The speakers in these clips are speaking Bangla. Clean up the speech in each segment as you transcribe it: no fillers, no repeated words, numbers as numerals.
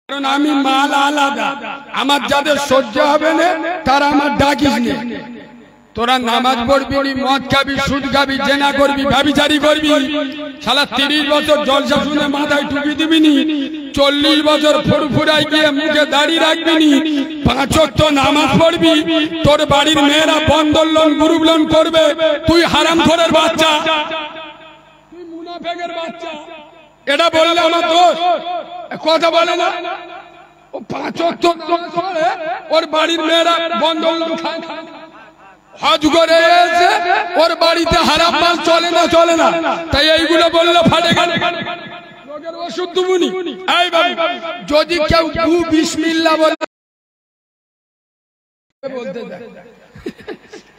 কারণ আমি মাল আলাদা, আমার যাদের সহ্য হবে না তারা আমার ডাকিস না। তোরা নামাজ পড়বি, মদ খাবি, সুদ খাবি, জেনা করবি, ব্যভিচারী করবি, শালা 30 বছর জলসা শুনে মাথায় টুপি দিবি নি, 40 বছর ফুরফুরাই গিয়ে মুখে দাড়ি রাখবি নি, 5 ওয়াক্ত নামাজ পড়বি, তোর বাড়ির মেয়েরা বন্ধন লোন গ্রুপ লোন করবে, তুই হারামখোরের বাচ্চা, তুই মুনাফিকের বাচ্চা। এটা বললে আমার দোষ? কথা বলে না ও 5 ওয়াক্ত নামাজ পড়ে, ওর বাড়ির মেয়েরা বন্ধন লোন খায়, হজ করে এসে ওর বাড়িতে হারাম মাল চলে না, চলে না, তাই এইগুলো বললে ফাটে গেল রোগের ওষুধ দুবুনি। এই বাবু, যদি কেউ বিসমিল্লাহ বলে বলতে যায়,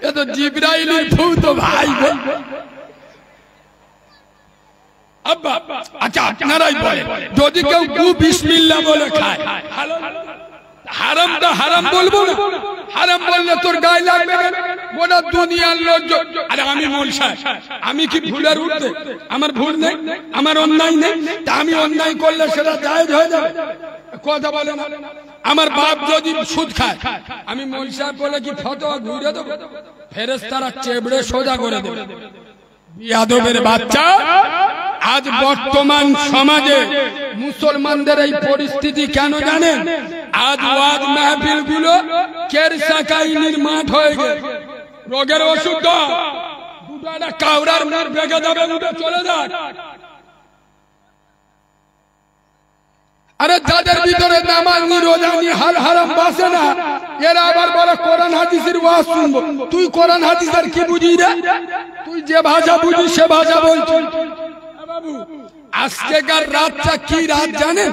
এ তো জিবরাইলের ভূত ভাই। আব্বা আচ্ছা আপনারাই বলে, যদি কেউ বিসমিল্লাহ বলে খায়, হারামটা হারাম বলবো না? হারাম বললে তোর গায়ে লাগবে না? গোটা দুনিয়ার লোক। আরে আমি মোলসা, আমি কি ভুলের উঠতে? আমার ভুল নেই, আমার অন্যায় নেই, তা আমি অন্যায় করলে সেটা জায়েজ হয়ে যাবে? কথা বলে না। আমার বাপ যদি সুদ খায়, আমি মোলসা বলে কি ফতোয়া ঘুরে দেবো? ফেরেশতারা চেবড়ে সোজা করে দেবে। বিয়াদবের বাচ্চা। আজ বর্তমান সমাজে মুসলমানদের এই পরিস্থিতি কেন জানেন? আজ ওয়াজ মাহফিল গুলো কেরসাকাইনির মাঠ হয়ে গেছে। রোগের ওষুধ দাও, দুটো একটা কাউরার মুখ বেঁকে যাবে, উঠে চলে যাক। আরে যাদের ভিতরে নামাজ নি, রোজা নি, হাল হারাম বাসে না, এরা আবার বলে কোরআন হাদিসের ওয়াজ শুনবো। তুই কোরআন হাদিসের কি বুঝি রে? তুই যে ভাষা বুঝিস সে ভাষা বলছিস। বাবু, আজকেকার রাতটা কি রাত জানেন?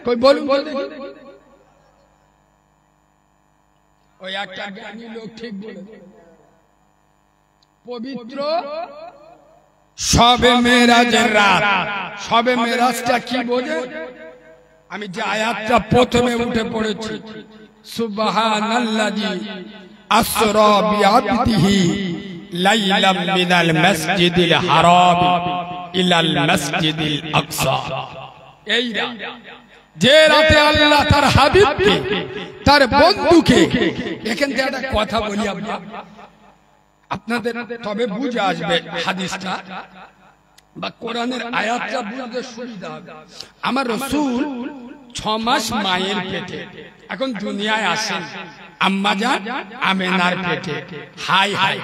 কই বলুন। ওই একটা জ্ঞানী লোক ঠিক বলে, পবিত্র শবে মেরাজের রাত। শবে মেরাজটা কি বোঝে? আমি যে আয়াতটা প্রথমে উঠে পড়েছি, সুবহানাল্লাযী আসরা বিআবদিহি লাইলাম মিনাল মাসজিদিল হারাম ইলাল মাসজিদিল আকসা। এই রাত, যে রাতে আল্লাহ তার হাবিবকে, তার বন্ধুকে, এখান থেকে একটা কথা বলি আপনাদের, তবে বুঝে আসবে হাদিসটা বা কোরআনের আয়াতটা বুঝতে সুবিধা হবে। আমার রাসূল 6 মাস মায়ের পেটে, এখন দুনিয়ায় আসেন আম্মাজান আমেনার পেটে। হাই হাই,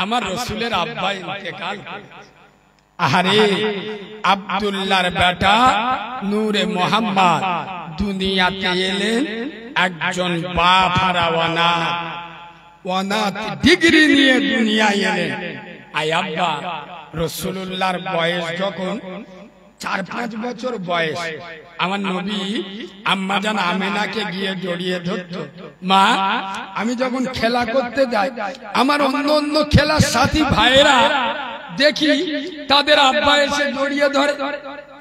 আমার রাসূলের আব্বা ইন্তেকাল করেছে। আরে আব্দুল্লাহর বেটা নূরে মোহাম্মদ দুনিয়াতে এলেন একজন বাপ হারা অনাথ ডিগ্রি নিয়ে দুনিয়ায় এলেন। আই আব্বা রাসূলুল্লাহর বয়স যখন 4-5 বছর বয়স, আমার নবী আম্মাজান আমেনাকে গিয়ে জড়িয়ে ধরত। মা, আমি যখন খেলা করতে যাই, আমার অন্য অন্য খেলার সাথী ভাইয়েরা দেখি তাদের আব্বা এসে জড়িয়ে ধরে,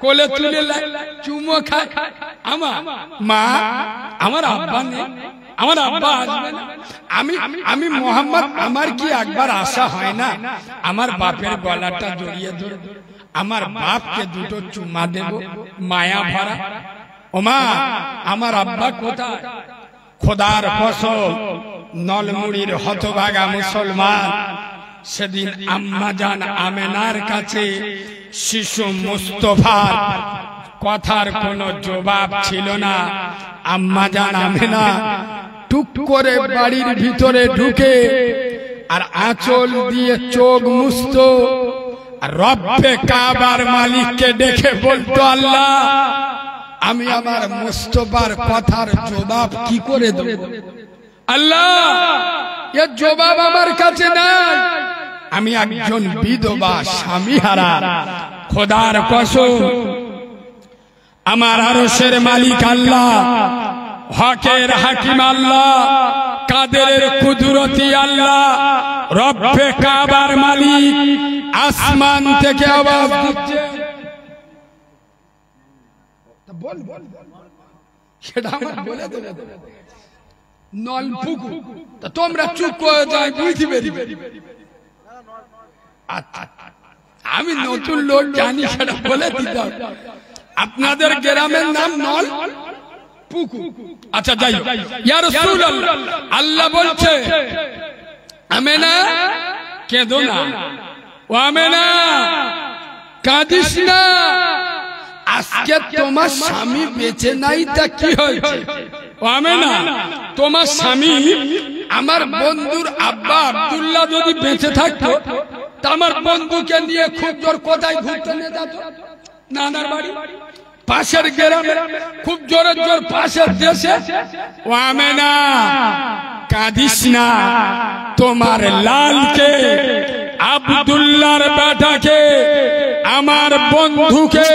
কোলে তুলে চুমো খায়। আমার মা, আমার আব্বা নেই, আমার আব্বা আসবে না। আমি মোহাম্মদ, আমার কি একবার আশা হয় না আমার বাপের গলাটা জড়িয়ে ধরে আমার বাপকে দুটো চুমা দেব, মায়া ভরা? ও মা, আমার আব্বা কোথায়? খোদার কসম, নলমুড়ির হতভাগা মুসলমান সেদিন আম্মাজান আমেনার কাছে শিশু মুস্তফার কথার কোনো জবাব ছিল না। আম্মাজান আমেনা টুক করে বাড়ির ভিতরে ঢুকে আর আঁচল দিয়ে চোখ মুছত, রব্বে কাবার মালিককে ডেকে বলতো, আল্লাহ, আমি আমার মুস্তফার কথার জবাব কি করে দেব? আল্লাহ, এর জবাব আমার কাছে নাই। আমি একজন বিধবা স্বামীহারা। খোদার কসম, আমার আরশের মালিক আল্লাহ, হকের হাকিম আল্লাহ, কাদেরের কুদরতি আল্লাহ, রব্বে কাবার মালিক আসমান থেকে আওয়াজ দিচ্ছে। সেটা আমরা বলে দেব নলপুকু, তোমরা চুপ করে যাই, বুঝতে পেরি। আমি নতুন লোক জানি, সেটা বলে দিতাম। আপনাদের গ্রামের নাম নল পুকুর। আচ্ছা যাই, ইয়া রাসূলুল্লাহ, আল্লাহ বলছে আমেনা কেঁদো না, ও আমেনা কাঁদিস না, আজকে তোমার স্বামী বেঁচে নাই তা কি হয়েছে? ও আমেনা, তোমার স্বামী আমার বন্ধুর আব্বা আব্দুল্লাহ যদি বেঁচে থাকতো তা আমার বন্ধুকে নিয়ে খুব জোর কোথায় ঘুরতে নিয়ে যেত, নানার বাড়ি, পাশের গ্রামে, খুব জোরে জোর পাশের দেশে। ও আমেনা কাঁদিস না, তোমার লালকে আব্দুল্লাহর বেটাকে আমার বন্ধুকে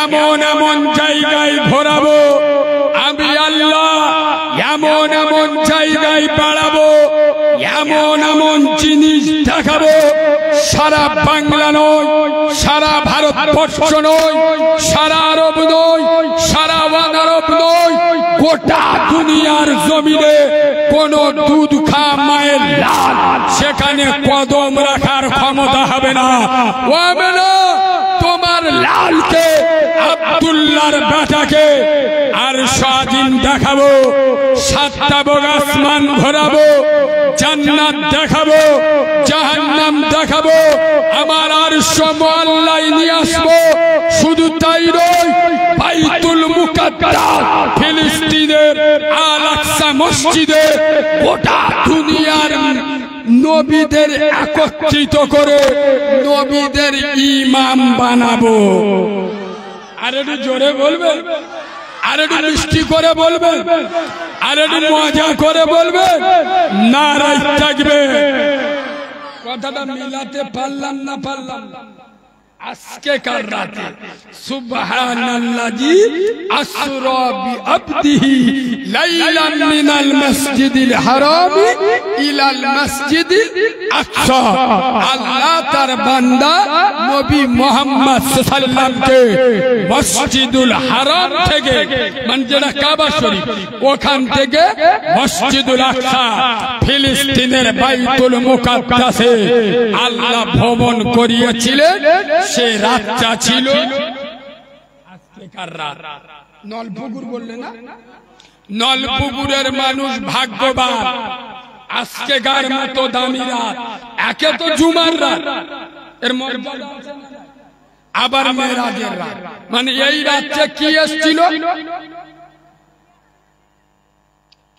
এমন এমন জায়গায় ঘোরাবো, আমি আল্লাহ এমন এমন জায়গায় বাড়াবো, এমন এমন জিনিস দেখাবো, সারা বাংলা নয়, সারা ভারতবর্ষ নয়, সারা আরব নয়, সারা আরব নয়, গোটা দুনিয়ার জমিনে কোন দুধ খা মায়ের লাল সেখানে কদম রাখার ক্ষমতা হবে না। ও আমেনা, তোমার লালকে আব্দুল্লাহর বেটাকে আর স্বাধীন দেখাবো, সাতটা বগ আসমান ঘোরাবো, জান্নাত দেখাবো, জাহান্নাম দেখাবো, আমার আরশ মুআল্লায় নিয়ে আসবো। শুধু তাই নয়, বাইতুল মুকাদ্দাস ফিলিস্তিনের আল আকসা মসজিদে গোটা দুনিয়ার নবীদের একত্রিত করে নবীদের ইমাম বানাবো। আর একটু জোরে বলবেন, আর একটু মিষ্টি করে বলবেন, আর একটু মজা করে বলবেন, নারায়ে তাকবীর। কথাটা মিলাতে পারলাম না পারলাম আজকে কার রাতে সুবহানাল্লাযী আসরা বিআবদিহি লাইলান মিনাল মাসজিদিল হারাম ইলাল মাসজিদিল আকসা। আল্লাহ তার বান্দা নবী মুহাম্মদ সাল্লাল্লাহু আলাইহি ওয়াসাল্লামকে মসজিদুল হারাম থেকে, মানে যেটা কাবা শরীফ, ওখান থেকে মসজিদুল আকসা ফিলিস্তিনের বাইতুল মুকাদ্দাসে আল্লাহ ভ্রমণ করিয়েছিলেন। সে রাতটা ছিল আজকেকার রাত। নলপুকুর বললে না, নলপুকুরের মানুষ ভাগ্যবান, আজকেকার মতো দামি রাত। একে তো জুমার রাত, এর মর্যাদা আছে না, আবার মেরাজের রাত, মানে এই রাতে কি এসেছিল,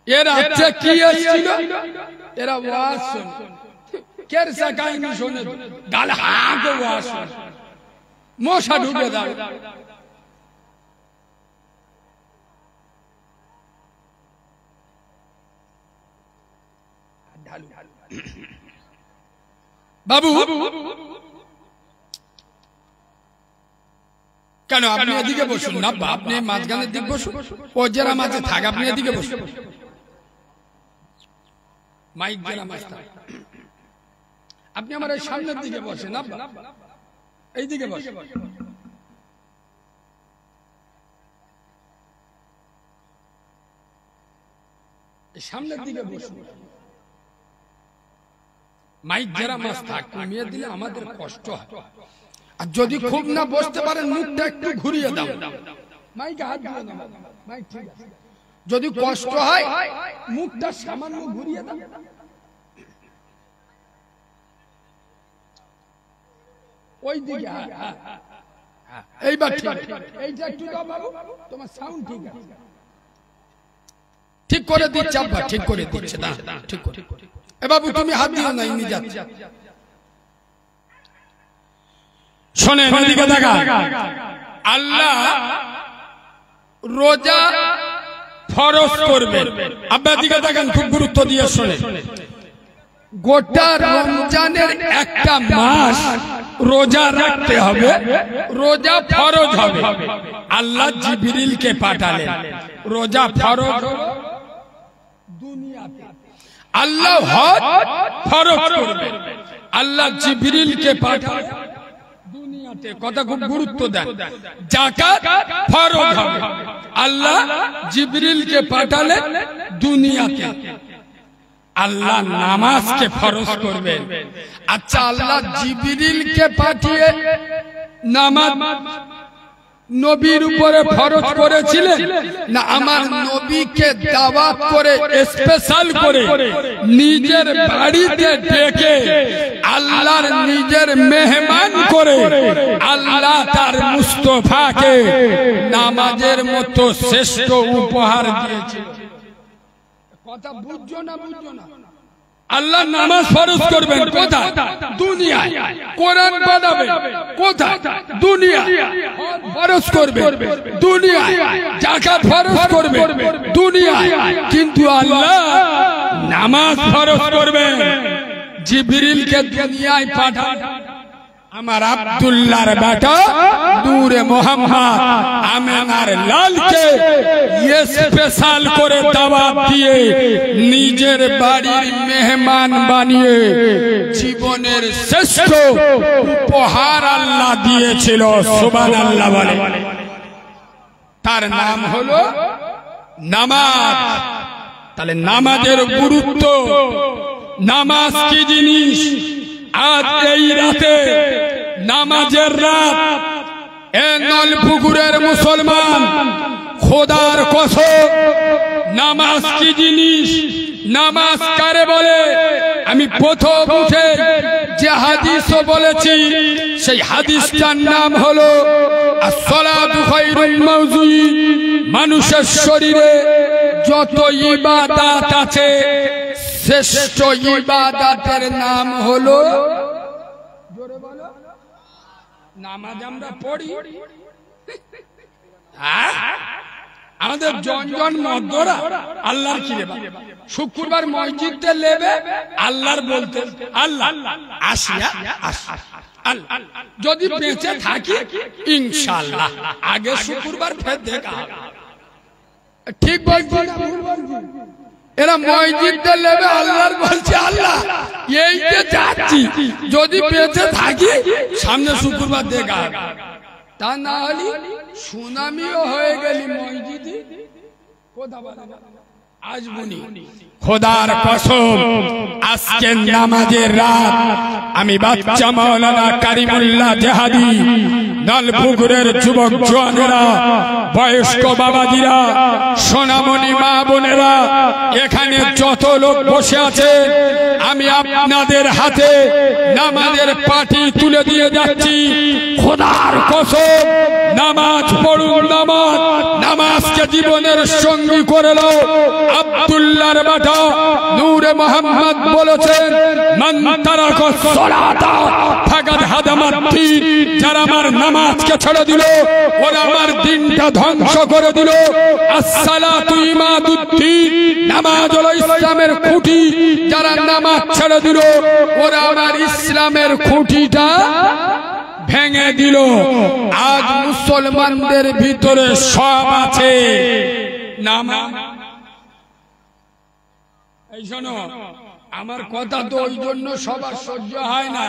এর রাতে কি এসেছিল, এরা ওয়াজ শুনে, কের সাকাইনি শুনে গাল হাঁকে ওয়াজ শুনে, মশা ঢুকে দাও। বাবু কেন আপনি এদিকে বসুন না, আপনি মাঝখানের দিকে বসুন, ও যারা মাঝে থাক আপনি এদিকে বসুন, মাইক যারা মাঝ থাক, আপনি আমার এই সামনের দিকে বসেন, এইদিকে বসেন। সামনের দিকে বসুন, মাইক যারা মাছ থাক কমিয়ে দিলে আমাদের কষ্ট হয়। আর যদি খুব না বসতে পারেন মুখটা একটু ঘুরিয়ে দাও, মাইকে হাত দিয়ে দাও, মাইক ঠিক আছে। যদি কষ্ট হয় মুখটা সামান্য ঘুরিয়ে দাও। ওই দিকে এইবার ঠিক, এইটা একটু দাও বাবু, তোমার সাউন্ড ঠিক আছে, ঠিক করে দিচ্ছে আব্বা, ঠিক করে দিচ্ছে না, ঠিক করে। এ বাবু তুমি হাত দিও না, ইনি যাচ্ছে। শোনেন এদিকে দেখা, আল্লাহ রোজা ফরজ করবেন। আব্বা দিকে দেখেন, খুব গুরুত্ব দিয়ে শোনেন। গোটা রমজানের একটা মাস রোজা রাখতে হবে, রোজা ফরজ হবে। আল্লাহ জিবরিলকে পাঠালেন, রোজা ফরজ দুনিয়াতে, আল্লাহ হজ ফরজ করবেন, আল্লাহ জিবরিলকে পাঠালেন দুনিয়াতে। কথা খুব গুরুত্ব দেন। যাকাত ফরজ হবে, আল্লাহ জিবরিলকে পাঠালেন দুনিয়াতে। আল্লাহ নামাজকে ফরজ করবেন। আচ্ছা, আল্লাহ জিবরিলকে পাঠিয়ে নামাজ নবীর উপরে ফরজ করেছিলেন না আমার নবীকে দাওয়াত করে স্পেশাল করে নিজের বাড়িতে ডেকে আল্লাহর নিজের মেহমান করে আল্লাহ তার মুস্তাফাকে নামাজের মতো শ্রেষ্ঠ উপহার দিয়েছে? কথা বুঝছো না বুঝছো না? আল্লাহ নামাজ ফরজ করবেন কোথায়? দুনিয়ায়। কোরআন পড়াবেন কোথায়? দুনিয়ায়। ফরজ করবেন দুনিয়ায়। যাকাত ফরজ করবেন দুনিয়ায়। কিন্তু আল্লাহ নামাজ ফরজ করবেন জিবরিলকে দুনিয়ায় পাঠান। আমার আব্দুল্লাহর বেটা নূরে মোহাম্মদ আমেনার লালকে স্পেশাল করে দাওয়াত দিয়ে নিজের বাড়ির মেহমান বানিয়ে জীবনের শ্রেষ্ঠ উপহার আল্লাহ দিয়েছিল। সুবহানাল্লাহ বলে। তার নাম হলো নামাজ। তাহলে নামাজের গুরুত্ব, নামাজ কি জিনিস, আজ এই রাতে নামাজের রাত, এ নলপুকুরের মুসলমান খোদার কসম, নামাজ কি জিনিস, নামাজ কারে বলে, আমি প্রথম উঠে যে হাদিসও বলেছি সেই হাদিসটার নাম হলো আসসালাতু খায়রুল মাউযুই। মানুষের শরীরে যত ইবাদত আছে শ্রেষ্ঠ ইবাদতের নাম হলো, জোরে বলো, নামাজ। আমরা পড়ি, আমাদের জনজন মদ্দরা আল্লাহর কি রেবা, শুক্রবার মসজিদে লেবে আল্লাহর বলতে আল্লাহ আসিয়া আল্লাহ, যদি বেঁচে থাকি ইনশাআল্লাহ আগে শুক্রবার ফের দেখা হবে। ঠিক বলছি না ভুল বলছি? এরা মসজিদে লেবে আল্লাহর বলছে আল্লাহ এই যে যাচ্ছি যদি বেঁচে থাকি সামনে শুক্রবার দেখা হবে। তা না হলে সুনামিও হয়ে গেলি মসজিদে কথা বলে আসবনি। খোদার কসম আজকে নামাজের রাত আমি বাচ্চা মাওলানা কারিমুল্লাহ জাহাদি, নলপুকুরের যুবক জওয়ানেরা, বয়স্ক বাবাজিরা, সোনামণি মা বোনেরা, এখানে যত লোক বসে আছে আমি আপনাদের হাতে নামাজের পাটি তুলে দিয়ে যাচ্ছি। খোদার কসম নামাজ পড়ুন, নামাজ, নামাজকে জীবনের সঙ্গী করে নাও। আব্দুল্লাহর বেটা নূরে মোহাম্মদ বলেছেন মান তারাকা সালাতা ফাকাদ হাদামাত দ্বীন, যারা আমার নামাজকে ছেড়ে দিল ওরা আমার দ্বীনটা ধ্বংস করে দিল। আসসালাতু ইমাদুদ্দীন, নামাজ হলো ইসলামের খুঁটি, যারা নামাজ ছেড়ে দিল ওরা আমার ইসলামের খুঁটিটা ভেঙে দিল। আজ মুসলমানদের ভিতরে সব আছে নামাজ। এই শোনো, আমার কথা তো ওই জন্য সবার সহ্য হয় না,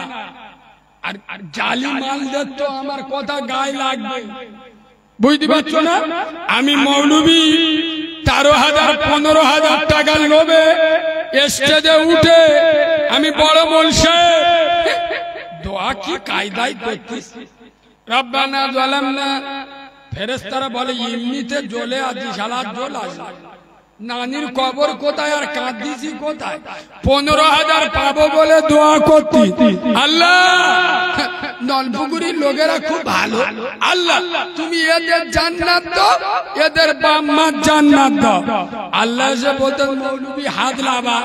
আর জালি মালদের তো আমার কথা গায়ে লাগবে, বুঝতে পারছো না? আমি মৌলবি 13,000 15,000 টাকার লোভে স্টেজে উঠে আমি বড় বলছে দোয়া কি কায়দায় করতিস, রব্বানা যালামনা, ফেরেশতারা বলে এমনিতে জ্বলে আছি, শালা জ্বল আসে, নানির কবর কোথায় আর কাঁদিছি কোথায়, 15,000 পাবো বলে দোয়া করতি। আল্লাহ নলপুকুরির লোকেরা খুব ভালো, আল্লাহ তুমি এদের জান্নাত দাও, এদের বাপ মার জান্নাত দাও। আল্লাহ এসে বলতেন মৌলবি হাত লাবা,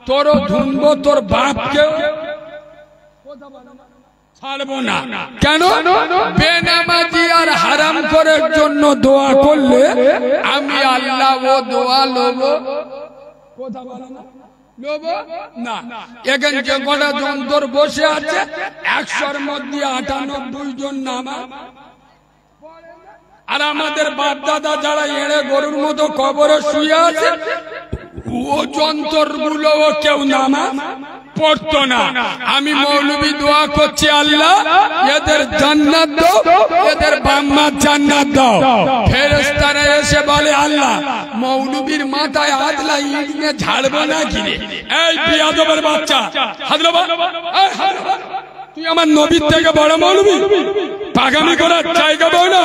তোরও ধুনবো তোর বাপকে ছাড়বো না। কেন? বেনামাজি আর হারাম করার জন্য দোয়া করলে আমি আল্লাহ ও দোয়া লব না। এখানে যে কটা যন্ত্র বসে আছে 100-র মধ্যে 98 জন নামাজ, আর আমাদের বাপ দাদা যারা এড়ে গরুর মতো কবরে শুয়ে আছে ও যন্ত্রগুলো কেউ নামাজ পড়তো না। আমি মৌলবি দোয়া করছি আল্লাহ এদের জান্নাত দাও, এদের বাপ মার জান্নাত দাও। ফেরেশতারা এসে বলে আল্লাহ মৌলবির মাথায় হাত লাগিয়ে নিয়ে ঝাড়বো না কি রে? এই বিয়াদবের বাচ্চা, হাত লাবা, এই হাত লাবা, তুই আমার নবীর থেকে বড় মৌলবি? পাগামি করার জায়গা পাও না।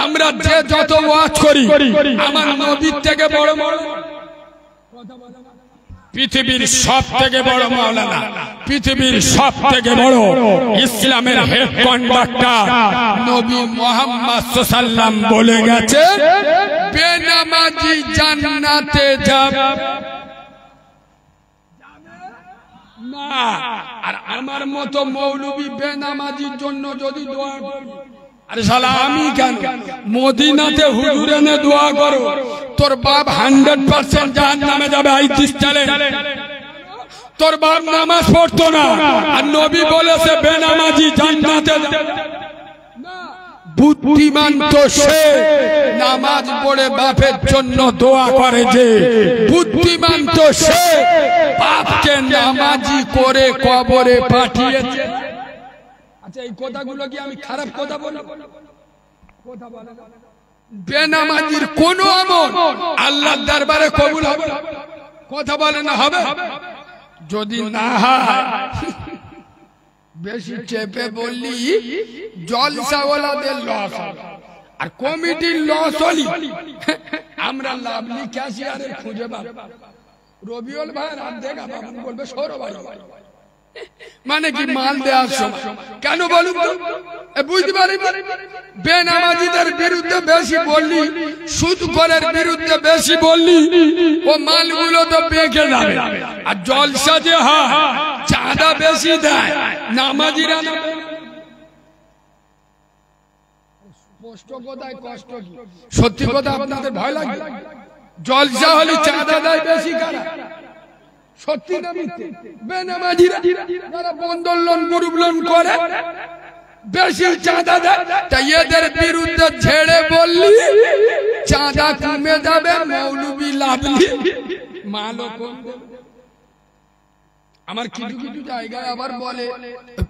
আমরা যে যত ওয়াজ করি আমার নবীর থেকে বড় মৌলবি। পৃথিবীর সব থেকে বড় মাওলানা, পৃথিবীর সব থেকে বড় ইসলামের হেড কন্ডাক্টর নবী মুহাম্মদ সাল্লাল্লাহু আলাইহি বলে গেছে, বেনামাজি জান্নাতে যাবে না। আর আমার মতো মৌলবি বেনামাজির জন্য যদি দোয়া করি, আরে শালা আমি কেন, মদিনাতে হুজুর এনে দোয়া করো, তোর বাপ 100% জাহান্নামে যাবে। হাদিস চলে, তোর বাপ নামাজ পড়তো না আর নবী বলেছে বেনামাজি জান্নাতে যাবে। বুদ্ধিমান তো সে নামাজ পড়ে বাপের জন্য দোয়া করে, যে বুদ্ধিমান তো সে বাপকে নামাজি করে কবরে পাঠিয়েছে। আচ্ছা, এই কথাগুলো কি আমি খারাপ কথা বলি? বেনামাজির কোন আমল আল্লাহর দরবারে কবুল হবে? কথা বলে না হবে? যদি না হয়, বেশি চেপে বললি জলসাওয়ালাদের লস আর কমিটির লস হলি আমরা লাভলি ক্যাশিয়ারের খুঁজে পাব। রবিউল ভাই রাত দেখা বাবু বলবে সৌরবাড়ি, মানে কি মাল দেওয়ার সময়। কেন বলুন তো? বুঝতে পারি বেনামাজিদের বিরুদ্ধে বেশি বললি, সুদখোরের বিরুদ্ধে বেশি বললি, ও মালগুলো তো বেঁকে যাবে। আর জলসা যে হয় চাঁদা বেশি দেয়, নামাজিরা না। স্পষ্ট কথায় কষ্ট কি? সত্যি কথা আপনাদের ভয় লাগে? জলসা হলে চাঁদা দেয় বেশি কারা? সত্যি না মিথ্যে? বেনামাজিরা যারা বন্ধন লোন গ্রুপ লোন করে বেশি চাঁদা দেয়। তাই এদের বিরুদ্ধে ঝেড়ে বললি চাঁদা কমে যাবে, মৌলবি লাভলি মালও কমবে। আমার কিছু কিছু জায়গায় আবার বলে,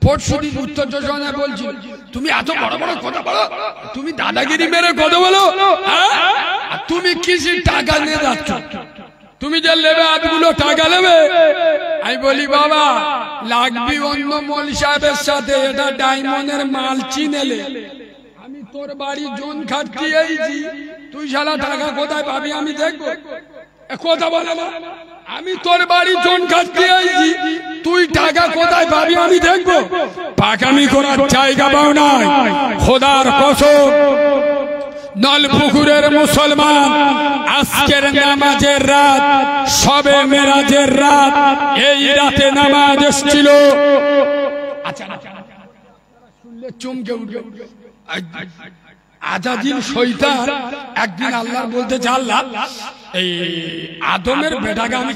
পরশুদিন উত্তর চশমায় বলছি, তুমি এত বড় বড় কথা বলো, তুমি দাদাগিরি মেরে কথা বলো, তুমি কিসের টাকা নিয়ে যাচ্ছ? তুমি যে লেবে আধগুলো টাকা নেবে। আমি বলি বাবা লাগবি অন্য মল সাহেবের সাথে, এটা ডায়মন্ডের মাল চিনেলে। আমি তোর বাড়ি জোন খাটিয়েছি, তুই শালা টাকা কোথায় পাবি আমি দেখবো। কথা বলে না, আমি তোর বাড়ি জোন খাটিয়েছি, তুই টাকা কোথায় পাবি আমি দেখবো। পাকামি করার জায়গা পাও নাই। খোদার কসম, নলপুকুরের মুসলমান, আজকের নামাজের রাত, শবে মেরাজের রাত, এই রাতে নামাজ এসেছিল। আচ্ছা শুনলে চমকে উঠবে। আজাজিল শয়তান একদিন আল্লাহ বলতে আল্লাহ, এই আদমের বেটাকে আমি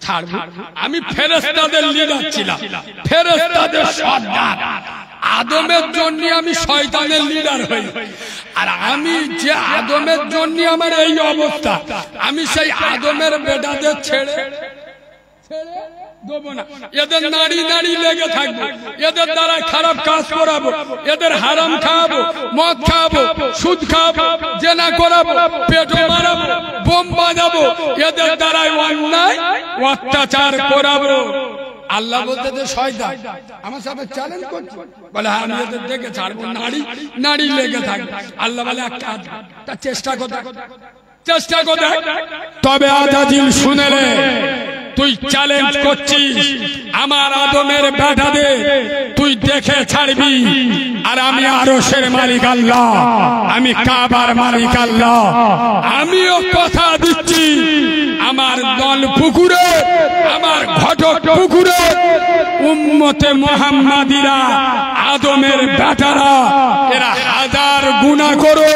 ছাড়বো। আমি ফেরেশতাদের লিডার ছিলাম, ফেরেশতাদের সর্দার। আদমের জন্য আমি শয়তানের লিডার হই। আর আমি যে আদমের জন্য আমার এই অবস্থা, আমি সেই আদমের বেটাদের ছেড়ে দেবো না। এদের নারী নারী লেগে থাকবো, এদের দ্বারা খারাপ কাজ করাবো, এদের হারাম খাওয়াবো, মদ খাওয়াবো, সুদ খাওয়াবো, জেনা করাবো, পেটো মারাবো, বোম বাজাবো, এদের দ্বারাই অন্যায় অত্যাচার করাবো। আল্লাহ বলতে যে শয়তান আমার সাথে চ্যালেঞ্জ করছে, বলে আমি এদের দেখে ছাড়বো, নারী নারী লেগে থাকবে। আল্লাহ বলে একটা চেষ্টা করতে। তবে আজাজিল শুনে রে, তুই চ্যালেঞ্জ করছিস আমার আদমের বেটাদের, তুই দেখে ছাড়বি। আর আমি আরশের মালিক আল্লাহ, আমি কাবার মালিক আল্লাহ। আমিও কথা দিচ্ছি, আমার দল পুকুরে, আমার ঘটক পুকুরে উম্মতে মুহাম্মাদিরা, আদমের বেটারা, এরা হাজার গুনাহ করো,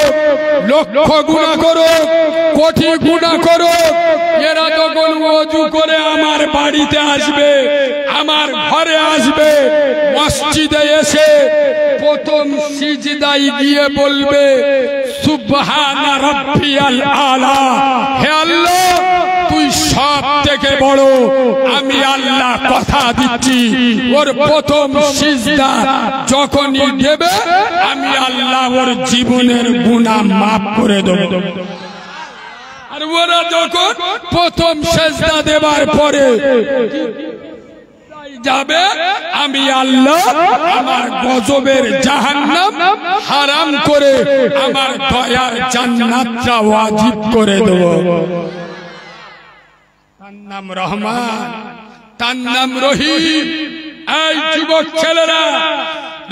লক্ষ গুনাহ করো, কোটি গুনাহ করো, এরা যখন ওযু করে আমার বাড়িতে আসবে, আমার ঘরে আসবে, মসজিদে এসে প্রথম সিজদায় গিয়ে বলবে সুবহানা রাব্বিয়াল আলা। হে আল্লাহ, তুই সব থেকে বড়। আমি আল্লাহ কথা দিচ্ছি, ওর প্রথম সিজদা যখনই দেবে, আমি আল্লাহ ওর জীবনের গুনাহ মাফ করে দেব। আর ওরা যখন প্রথম সিজদা দেবার পরে যাবে, আমি আল্লাহ আমার গজবের জাহান্নাম হারাম করে আমার দয়ার জান্নাতটা ওয়াজিব করে দেব। তার নাম রহমান, তার নাম রহিম। এই যুবক ছেলেরা,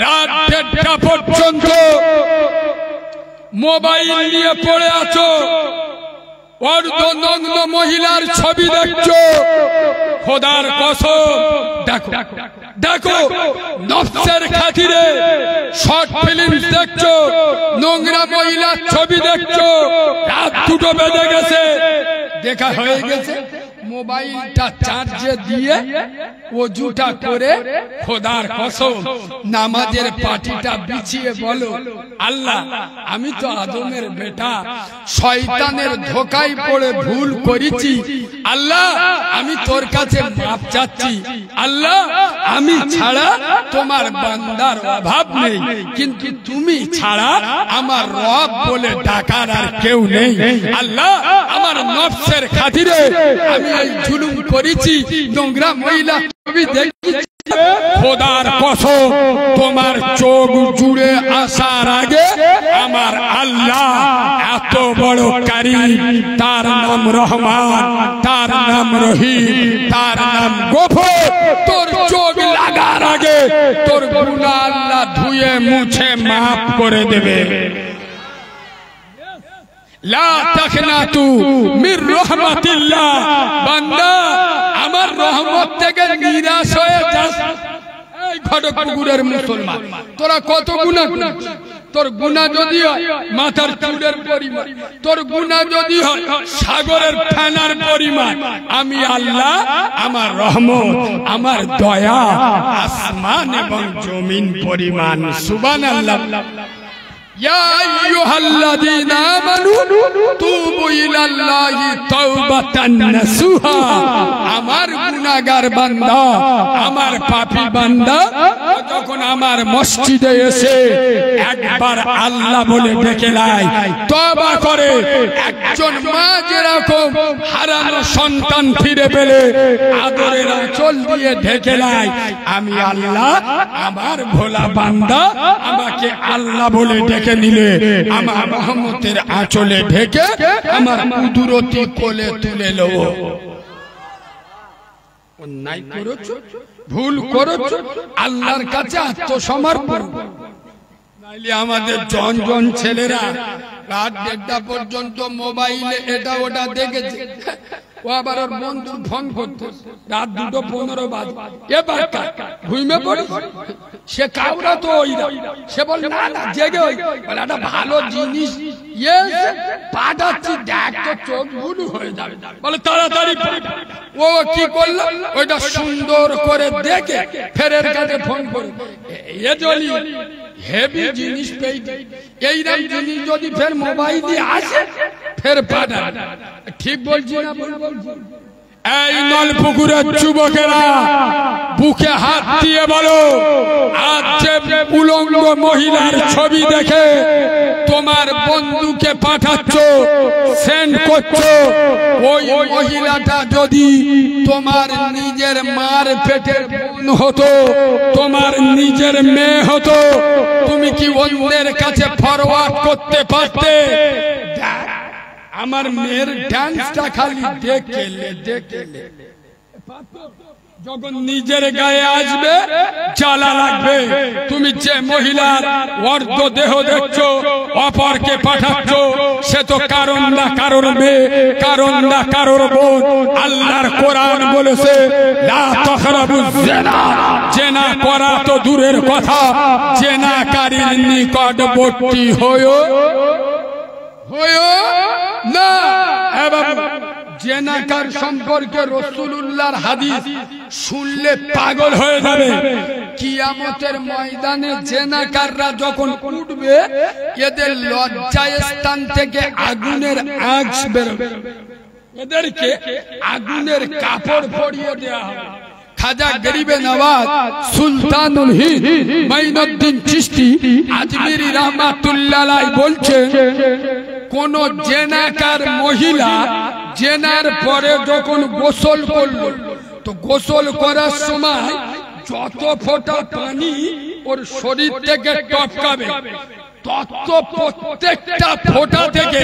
রাত 1:30 পর্যন্ত মোবাইল নিয়ে পড়ে আছো, অর্ধনগ্ন মহিলার ছবি দেখছো। খোদার কসম, দেখো দেখো, নফসের খাতিরে শর্ট ফিল্ম দেখছো, নোংরা মহিলার ছবি দেখছো। রাত 2টো বেজে গেছে, দেখা হয়ে গেছে, মোবাইলটা চার্জে দিয়ে ওযুটা করে খোদার কসম নামাজের পাটিটা বিছিয়ে বলো, আল্লাহ আমি তো আদমের বেটা, শয়তানের ধোঁকায় পড়ে ভুল করেছি, আল্লাহ আমি তোর কাছে মাপ চাচ্ছি। আল্লাহ আমি ছাড়া তোমার বান্দার অভাব নেই, কিন্তু তুমি ছাড়া আমার রব বলে ডাকার আর কেউ নেই। আল্লাহ আমার নফসের খাতিরে আমি এই জুলুম করেছি, নোংরা মহিলা ছবি দেখেছি। খোদার কসম তোমার চোখ জুড়ে আসার আগে আমার আল্লাহ এত বড় কারীম, তার নাম রহমান, তার নাম রহিম, তার নাম গফুর। তোর চোখ লাগার আগে তোর গুনাহ আল্লাহ ধুয়ে মুছে মাফ করে দেবে। লা তাখনাতু মির রাহমাতিল্লাহ, বান্দা আমার রহমত থেকে নিরাশ হয়ে যাস। এই ঘটকপুকুরের মুসলমান, তোরা কত গুনাহ করেছিস? তোর গুনাহ যদি হয় মাথার চুলের পরিমাণ, তোর গুনাহ যদি হয় সাগরের ফেনার পরিমাণ, আমি আল্লাহ আমার রহমত, আমার দয়া আসমান এবং জমিন পরিমাণ। সুবহানাল্লাহ। ইয়া আইয়ুহাল্লাযীনা আমানু তুবু ইলাল্লাহি তাওবাতান নাসুহা। আমার গুনাহগার বান্দা, আমার পাপী বান্দা যখন আমার মসজিদে এসে একবার আল্লাহ বলে ডেকে নেয়, তওবা করে, একজন মা যেরকম হারানো সন্তান ফিরে পেলে আদরের আঁচল দিয়ে ঢেকে নেয়, আমি আল্লাহ আমার ভোলা বান্দা আমাকে আল্লাহ বলে ডেকে নিলে আমার রহমতের আঁচলে ঢেকে আমার কুদরতি কোলে তুলে নেব। অন্যায় করেছো, ভুল করেছো, আল্লাহর কাছে আত্মসমর্পণ। নাইলে আমাদের জন ছেলেরা রাত 1:30 পর্যন্ত মোবাইলে এটা ওটা দেখেছে। ও আবার ওর বন্ধুর ফোন করতো, রাত 2:15 বাজে, এবার ঘুমিয়ে পড়ে। সে কাউরা তো ওই সে বল না না জেগে ওই বলে একটা ভালো জিনিস পাঠাচ্ছি, দেখ তো চোখ বুলু হয়ে যাবে, বলে তাড়াতাড়ি। ও কি করলো, ওইটা সুন্দর করে দেখে ফেরের কাছে ফোন করে, এ জলি হেভি জিনিস পেয়েছে, এইরকম জিনিস যদি ফের মোবাইলে আসে ফের পাঠাবে। ঠিক বলছি না? এই নলপুকুরের যুবকেরা বুকে হাত দিয়ে বলো, আজ যে উলঙ্গ মহিলার ছবি দেখে তোমার বন্ধুকে পাঠাচ্ছ, সেন্ড করছো, ওই মহিলাটা যদি তোমার নিজের মার পেটের বোন হতো, তোমার নিজের মেয়ে হতো, তুমি কি অন্যের কাছে ফরওয়ার্ড করতে পারতে? আমার মেয়ের ডান্সটা খালি দেখলে যখন নিজের গায়ে আসবে জ্বালা লাগবে। তুমি যে মহিলার অর্ধ দেহ দেখছো, অপরকে পাঠাচ্ছ, সে তো কারণ না কারোর মেয়ে, কারণ না কারোর বোন। আল্লাহর কোরআন বলেছে লা তাকরাবুজ জিনা, জিনা করা তো দূরের কথা, জিনাকারীর নিকটবর্তী হয়ো না। জেনাকার সম্পর্কে রাসূলুল্লাহর হাদিস শুনলে পাগল হয়ে যাবে। কিয়ামতের ময়দানে জেনাকাররা যখন উঠবে, এদের লজ্জায় স্থান থেকে আগুনের আঁচ বেরোবে, এদেরকে আগুনের কাপড় পরিয়ে দেওয়া হবে। খাজা গরিবে নওয়াজ সুলতানুল হিন্দ মাইনুদ্দিন চিশতি আজমিরি রাহমাতুল্লাহ আলাইহি বলছেন, কোন জেনাকার মহিলা জেনার পরে যখন গোসল করলো, তো গোসল করার সময় যত ফোঁটা পানি ওর শরীর থেকে টপকাবে তত প্রত্যেকটা ফোঁটা থেকে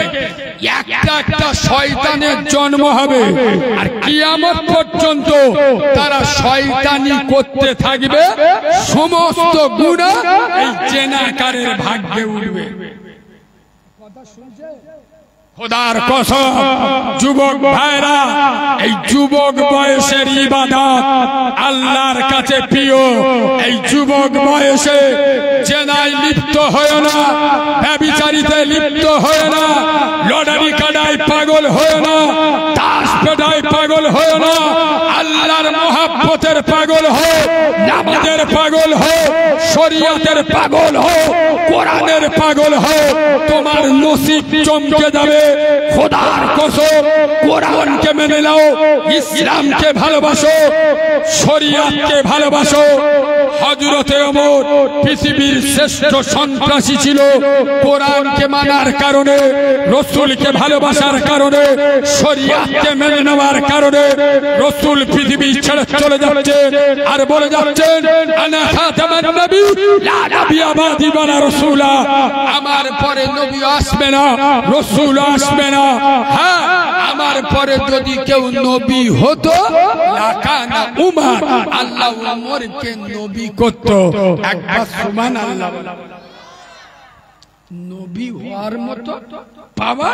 একটা একটা শয়তানের জন্ম হবে। আর কিয়ামত পর্যন্ত তারা শয়তানি করতে থাকবে, সমস্ত গুনাহ এই জেনাকারের ভাগ্যে উঠবে। খোদার কসম যুবক ভাইরা, এই যুবক বয়সের ইবাদত আল্লাহর কাছে প্রিয়। এই যুবক বয়সে জেনায় লিপ্ত হয় না, ব্যভিচারিতে লিপ্ত হয় না, লটারি কাটায় পাগল হয় না, তাস পেটায় পাগল হয় না, আল্লাহর মহাব্বতের পাগল হয়, নামাজের পাগল হয়, শরীয়তের পাগল হয়, কোরআনের পাগল হয়। তোমার নসিব চমকে যাবে। খোদার কসম কোরআনকে মেনে নাও, ইসলামকে ভালোবাসো, শরীয়তকে ভালোবাসো। হযরতে ওমর পৃথিবীর শ্রেষ্ঠ সন্ত্রাসী ছিল কোরআনকে মানার কারণে, রাসূলকে ভালোবাসার কারণে, শরীয়তকে মেনে নেওয়ার কারণে। রাসূল পৃথিবী ছেড়ে চলে যাচ্ছে আর বলে যাচ্ছেন, আনা খাতামান নবী লা নবিয়্যা বাদি ওয়ালা রাসূলা। আমার পরে নবী আসবে না, রাসূল আসবে না। হ্যাঁ, আমার পরে যদি কেউ নবী হতো লাকানা উমর, আল্লাহ উমরকে নবী করত। একবার সুবহানাল্লাহ। নবী হওয়ার মতো পাওয়া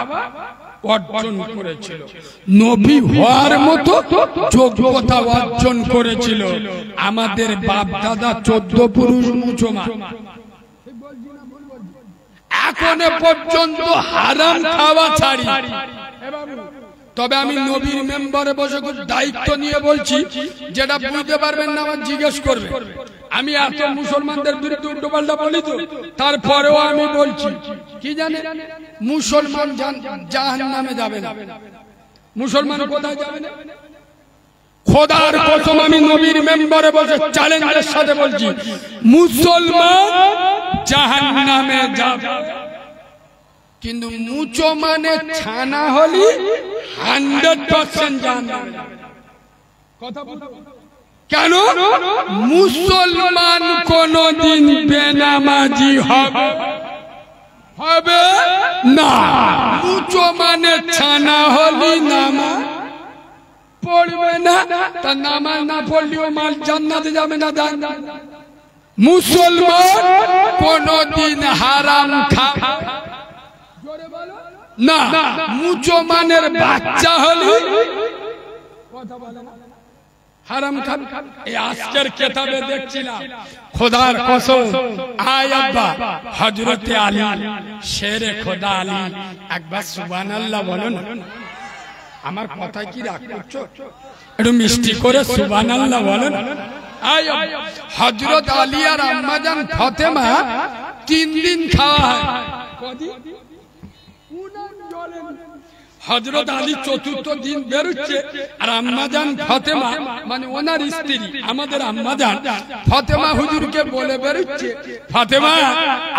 অর্জন করেছিল, নবী হওয়ার মতো যোগ্যতা অর্জন করেছিল আমাদের বাপ দাদা 14 পুরুষ মুসলমান। এখনো পর্যন্ত হারাম খাওয়া ছাড়ি। তবে আমি নবীর মেম্বারে বসে খুব দায়িত্ব নিয়ে বলছি, যেটা বুঝতে পারবেন না আমার জিজ্ঞেস করবে। আমি এত মুসলমানদের বিরুদ্ধে উল্টোপাল্টা বলি তো, তারপরেও আমি বলছি কি জানে, মুসলমান জাহান্নামে যাবে না। মুসলমান কোথায় যাবে না? খোদার কসম আমি নবীর মেম্বারে বসে চ্যালেঞ্জের সাথে বলছি, মুসলমান জাহান্নামে যাবে। কিন্তু মুচো মানে ছানা হলি 100% জাহান্নামে যাবে। কথা বলতে কেন? মুসলমান কোনদিন বেনামাজি হবে না। মুচো মানে ছানা হলি নামাজ পড়বে না, তা নামাজ না পড়লেও মাল জান্নাতে যাবে না। মুসলমান কোনদিন হারাম খাবে না। মুচো মানের বাচ্চা হলি হারাম খাবে। এই আজকের কিতাবে দেখছিলাম, খোদার কসম, আয় আব্বা হযরতে আলী শেরে খোদা আলী, একবার সুবহানাল্লাহ বলো না। আমার কথা কি রাগ করছো? একটু মিষ্টি করে সুবহানাল্লাহ বলো না। আয় হযরত আলী আর আম্মা জান ফাতেমা 3 দিন খাওয়া হয়। হযরত আলী 4th দিন বেরোচ্ছে, আর আম্মাজান ফাতেমা মানে ওনার স্ত্রী আমাদের আম্মাজান ফাতেমা হুজুরকে বলে বেরোচ্ছে, ফাতেমা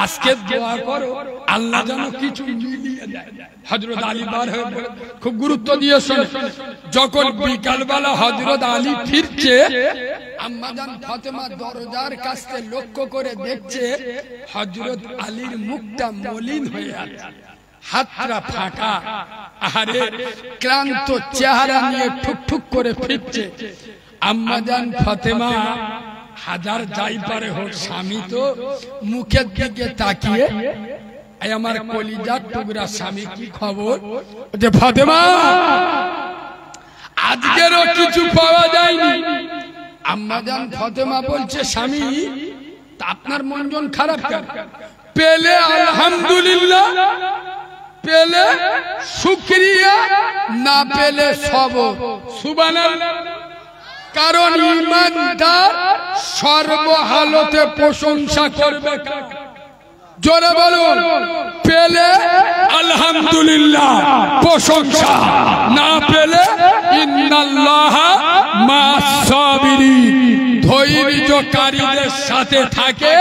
আজকে দোয়া করো আল্লাহ যেন কিছু মিলিয়ে দেয়। হযরত আলী বার হয়ে খুব গুরুত্ব দিয়ে শোনে। যখন বিকালবেলা হযরত আলী ফিরছে, আম্মাজান ফাতেমা দরজার কাছে লক্ষ্য করে দেখছে হযরত আলীর মুখটা মলিন হয়ে আছে, হাতটা ফাঁকা, আরে ক্লান্ত চেহারা নিয়ে ঠুকঠুক করে ফিরছে। আম্মাজান ফাতেমা হাজার যাই পারে হোক, স্বামী তো মুখের দিকে তাকিয়ে, এই আমার কলিজার টুকরা স্বামী কি খবর? যে ফাতেমা আজকেরও কিছু পাওয়া যায়নি। আম্মাজান ফাতেমা বলছে, স্বামী আপনার মন খারাপ কেন? পেলে আলহামদুলিল্লাহ, পেলে শুকরিয়া, না পেলে সবর। সুবহানাল্লাহ। কারণ ঈমানদার সর্বহালতে প্রশংসা করবে। জোরে বলুন, পেলে আলহামদুলিল্লাহ প্রশংসা, না পেলে ইন্নাল্লাহা মা'আস সাবিরিন, ধৈর্যকারীদের সাথে থাকে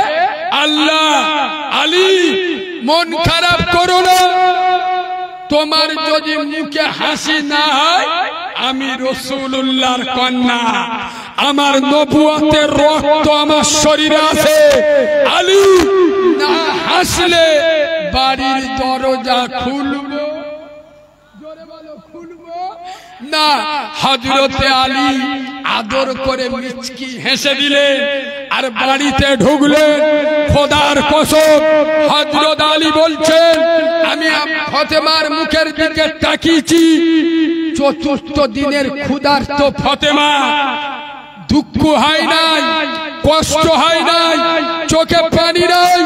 আল্লাহ। আলী মন খারাপ করো না, তোমার যদি মুখে হাসি না হয়, আমি রাসূলুল্লাহর কন্যা, আমার নবুয়তের রক্ত আমার শরীরে আছে। আলী না হাসলে বাড়ির দরজা খুলবো, জোরে বলো খুলবো না। হযরতে আলী আদর করে মিচকি হেসে দিলেন আর বাড়িতে ঢুকলেন। খোদার কসম, হযরত আলী বলছেন আমি ফাতেমার মুখের দিকে তাকিয়েছি। চতুর্থ দিনের ক্ষুধার্ত ফাতেমা, দুঃখ হয় নাই, কষ্ট হয় নাই, চোখে পানি নাই।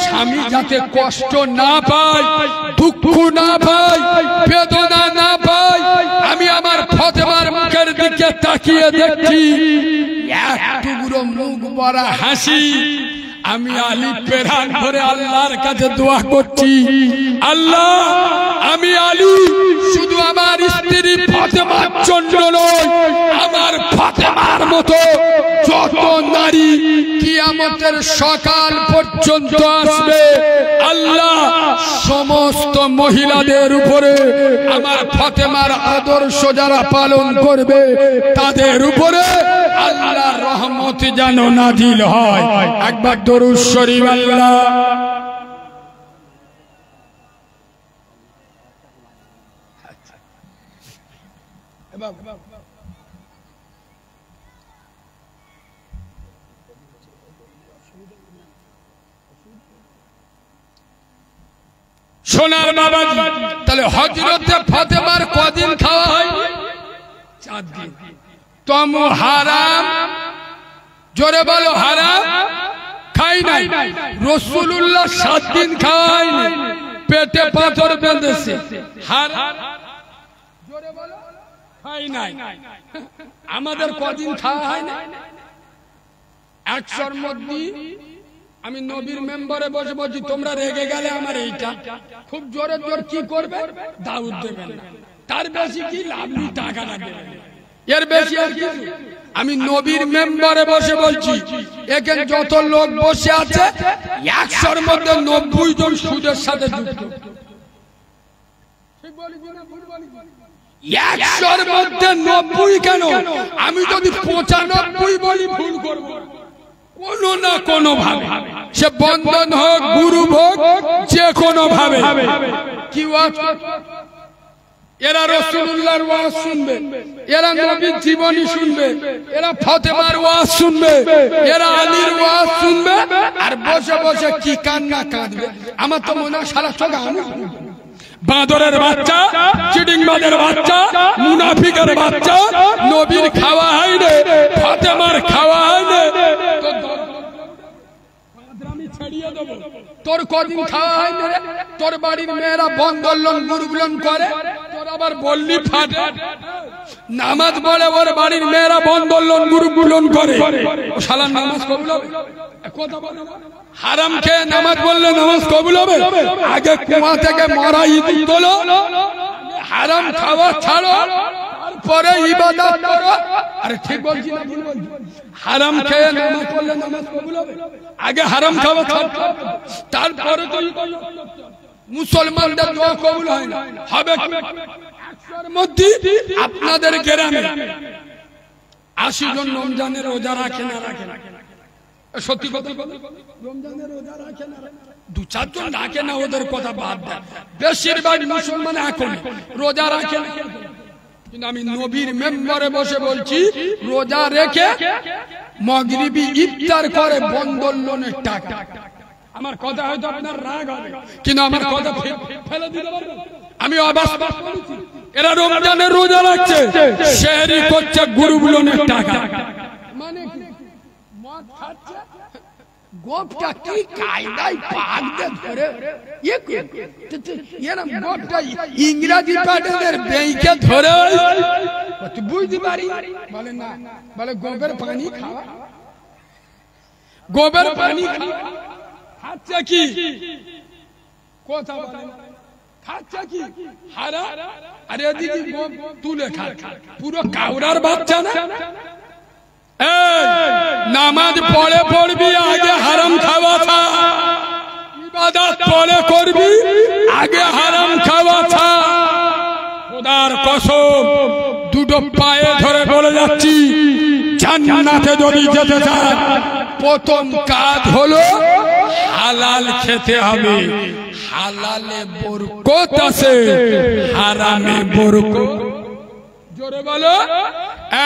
স্বামী যাতে কষ্ট না পায়, দুঃখ না পায়, বেদনা না পায়, আমি আমার ফাতেমার মুখের দিকে তাকিয়ে দেখছি এক টুকরো মুখ ভরা হাসি। আমি আলী প্রাণ ভরে আল্লাহর কাছে দোয়া করছি, আল্লাহ আমি আলী শুধু আমার স্ত্রী ফাতেমার জন্য নয়, আমার ফাতেমার মতো যত নারী কিয়ামতের সকাল পর্যন্ত আসবে, আল্লাহ সমস্ত মহিলাদের উপরে আমার ফাতেমার আদর্শ যারা পালন করবে তাদের উপরে আল্লাহর রহমত যেন নাজিল হয়। একবার দরুদ শরীফ আল্লাহ। সোনার বাবাজি, তাহলে হযরতে ফাতেমার কদিন খাওয়া হয়? 4 দিন। তম হারাম, জোরে বলো হারাম খাই নাই। রাসূলুল্লাহ 7 দিন খায় নাই, পেটে পাথর বেঁধেছে, হারাম জোরে বলো খাই নাই। আমাদের কদিন খাওয়া হয় না? 100-র মধ্যে আমি নবীর মেম্বারে বসে বলছি, তোমরা রেগে গেলে আমার এইটা খুব জোরে জোর কি করবে, দাউদ দেবেন না, তার বেশি কি লাভ নেই, টাকা দেবেন, এর বেশি আর কি। আমি নবীর মেম্বারে বসে বলছি, এখানে যত লোক বসে আছে 100-র মধ্যে 90 জন সুদের সাথে যুক্ত। 100-র মধ্যে 90 কেন? আমি যদি 95 বলি ভুল করবো কোনো না কোনো ভাবে, সে বন্ধন হোক, গুরু হোক, যে কোনো ভাবে। কি এরা রাসূলুল্লাহর ওয়াজ শুনবে, এরা নবীর জীবনী শুনবে, এরা ফাতেমার ওয়াজ শুনবে, এরা আলীর ওয়াজ শুনবে, আর বসে বসে কি কান্না কাঁদবে। আমার তো মনে হয় সারা চোখ আমি বাঁদরের বাচ্চা, চিডিংবাজের বাচ্চা, মুনাফিকের বাচ্চা, নবীর খাওয়া হয় না, ফাতেমার খাওয়া হয় না, তোর কদিন খাওয়া হয় না? তোর বাড়ির মেয়েরা বন্দোলন গুরুগুলন করে, তোর আবার বললি ফাটে। নামাজ বলে ওর বাড়ির মেয়েরা বন্দোলন গুরুগুলন করে, ও শালা নামাজ কবুল হবে? কথা বলে হারাম খেয়ে নামাজ বললে নামাজ কবুল হবে? আগে কুয়া থেকে মরা ঈদ তোলো, হারাম খাওয়া ছাড়ো, তারপরে ইবাদত করো। আরে ঠিক বলছি না ভুল বলছি? হারাম খেয়ে নামাজ পড়লে নামাজ কবুল হবে? আগে হারাম খাওয়া ছাড়ো, তারপরে তো মুসলমানদের দোয়া কবুল হয় না। হবে 100-র মধ্যে আপনাদের গ্রামে 80 জন রমজানের রোজা রাখে না, রাখে না? সত্যি কথা বলো, রমজানের রোজা রাখে না? 2-4 জন রাখে না, ওদের কথা বাদ দেন। বেশিরভাগ মুসলমান এখন রোজা রাখে না। কিন্তু আমি নবীর মেম্বারে বসে বলছি, রোজা রেখে মাগরিবি ইফতার করে বন্দোলনের টাকা। আমার কথা হয়তো আপনার রাগ হবে, কিন্তু আমার কথা ফেলে দিতে পারবেন? আমি অবাক বলছি, এরা রমজানের রোজা রাখছে, সেহরি করছে গুরুগুলোনের টাকা। মানে মদ খাচ্ছে, গোপটা কি কায়দায় পাক দিয়ে ধরে, এরম গোপটা ইংরেজি পাঠেদের ব্যাংকে ধরে বুঝতে পারি। বলে না, বলে গোবের পানি খাওয়া, গোবের পানি খাচ্ছে কি কথা বলে, খাচ্ছে কি হারা। আরে দিদি গোব তুলে খা, পুরো কাউরার বাচ্চা না। নামাজ পড়ে পড়বি, আগে হারাম খাওয়া খা, ইবাদত পড়ে করবি, আগে হারাম খাওয়া খা। খোদার কসম, দুটো পায়ে ধরে বলে যাচ্ছি, জান্নাতে যদি যেতে চান প্রথম কাজ হলো হালাল খেতে হবে। হালালে বরকত আছে, হারামে বরকত। জোরে বলো।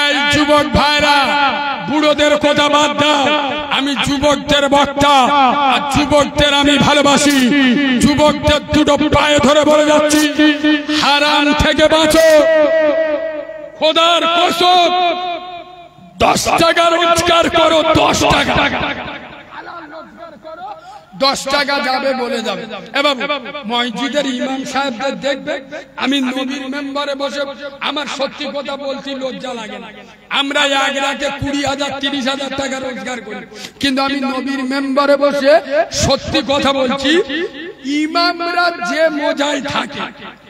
এই যুবক ভাইরা, বুড়োদের কথা বাদ দাও, আমি যুবকদের বক্তা আর যুবকদের আমি ভালোবাসি। যুবকদের দুটো পায়ে ধরে বলে যাচ্ছি, হারাম থেকে বাঁচো। খোদার কসম, 10 টাকা রোজগার করো, 10 টাকা 10 টাকা যাবে বলে যাবে। এবং মসজিদের ইমাম সাহেবদের দেখবে, আমি নবীর মেম্বারে বসে আমার সত্যি কথা বলছি, লজ্জা লাগে না। আমরা এক রাতে 20,000 30,000 টাকা রোজগার করি, কিন্তু আমি নবীর মেম্বারে বসে সত্যি কথা বলছি, ইমামরা যে মজায় থাকে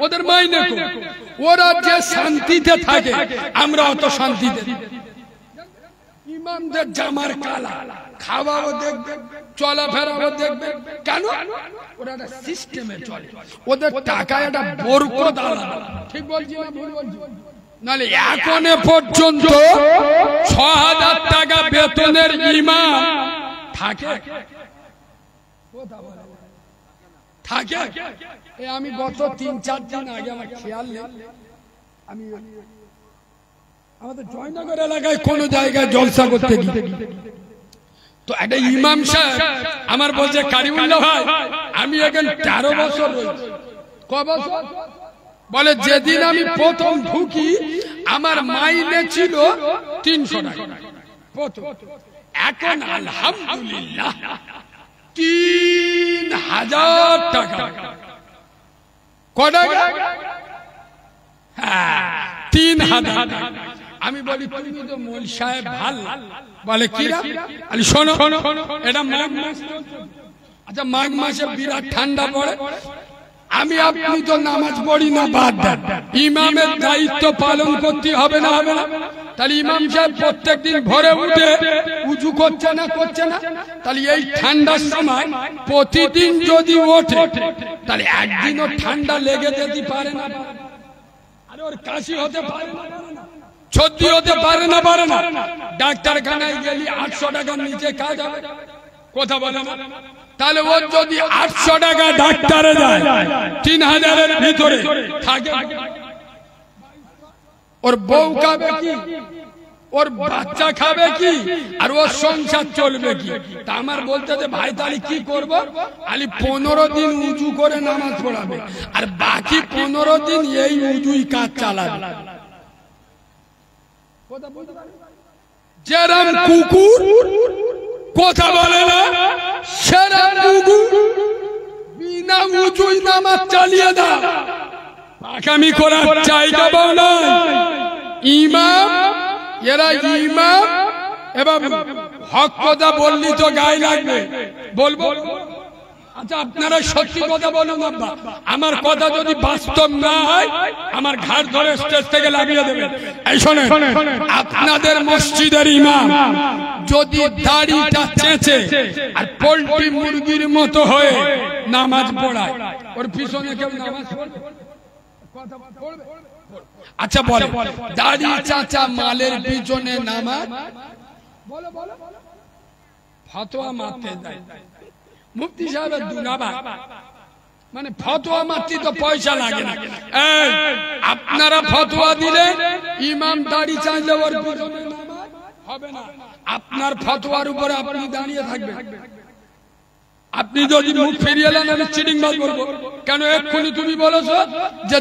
ওদের মাইনে কম, ওরা যে শান্তিতে থাকে আমরা অত শান্তিতে। ইমামদের জামার কালা, খাওয়াও দেখবে, চলাফেরাও দেখবে, কেন? ওরা একটা সিস্টেমে চলে, ওদের টাকায় একটা বরকত আলাদা। ঠিক বলছি না ভুল বলছি? নালে এখনো পর্যন্ত 6,000 টাকা বেতনের ইমাম থাকে থাকে। আমি গত 3-4 দিন আগে আমার খেয়াল নেই, আমি আমাদের জয়নগর এলাকায় কোন জায়গায় জলসা করতে গিয়ে তো একটা ইমাম সাহেব আমার বলছে, কারিমুল্লাহ ভাই আমি এখানে 13 বছর রয়েছি। ক বছর? বলে যেদিন আমি প্রথম ঢুকি আমার মাইনে ছিল 300 টাকা প্রথম, এখন আলহামদুলিল্লাহ 3,000 টাকা। কটা? হ্যাঁ, 3,000। আমি বলি তুমি তো মৌল সাহেব ভাল। বলে কি? আরে শোনো, এটা মাঘ মাস। আচ্ছা, মাঘ মাসে বিরাট ঠান্ডা পড়ে, আমি আপনি তো নামাজ পড়ি না, বাদ দেন। ইমামের দায়িত্ব পালন করতে হবে না? হবে না? তাহলে ইমাম সাহেব প্রত্যেকদিন ভোরে উঠে উজু করছে না? করছে না? তাহলে এই ঠান্ডার সময় প্রতিদিন যদি ওঠে তাহলে একদিনও ঠান্ডা লেগে যেতে পারে না? আরে ওর কাশি হতে পারে না, সর্দি হতে পারে না? পারে না? ডাক্তারখানায় গেলি 800 টাকার নিচে কাজ হবে? কথা বলে না? তাহলে ওর যদি 800 টাকা ডাক্তারে যায়, 3,000 এর ভিতরে থাকে, ওর বউ খাবে কি, ওর বাচ্চা খাবে কি, আর ওর সংসার চলবে কি? তা আমার বলতে যে ভাই তাহলে কি করবো? আলি 15 দিন উজু করে নামাজ পড়াবে, আর বাকি 15 দিন এই উজুই কাজ চালাবে। যেরম কুকুর কথা বলে না, সেরম কুকুর বিনা উজুই নামাজ চালিয়ে দাও। পাকামি করার জায়গা পাও না। ইমাম, এরা ইমাম এবং হক কথা বললি তো গায়ে লাগবে, বলবো। আচ্ছা, আপনারা সত্যি কথা বলুন আব্বা, আমার কথা যদি বাস্তব না হয় আমার ঘাড় ধরে স্টেজ থেকে লাগিয়ে দেবেন। এই শোনেন, আপনাদের মসজিদের ইমাম যদি দাড়িটা চেঁচে আর পোল্ট্রি মুরগির মতো হয়ে নামাজ পড়ায়, ওর পিছনে কেউ নামাজ পড়বে? আচ্ছা বলে, দাড়ি চাচা মালের পিছনে নামাজ ফতোয়া মারতে দেয়। মুফতি সাহেবের দুনাবা, মানে ফতোয়া মারতে তো পয়সা লাগে না। এই আপনারা ফতোয়া দিলে ইমাম দাড়ি চাইলে ওর পিছনে নামাজ হবে না। আপনার ফতোয়ার উপরে আপনি দাঁড়িয়ে থাকবেন। আপনি যদি মুখ ফিরিয়ে এলেন আমি চিটিং বাজ বলবো। কেন? এক্ষুনি তুমি বলেছো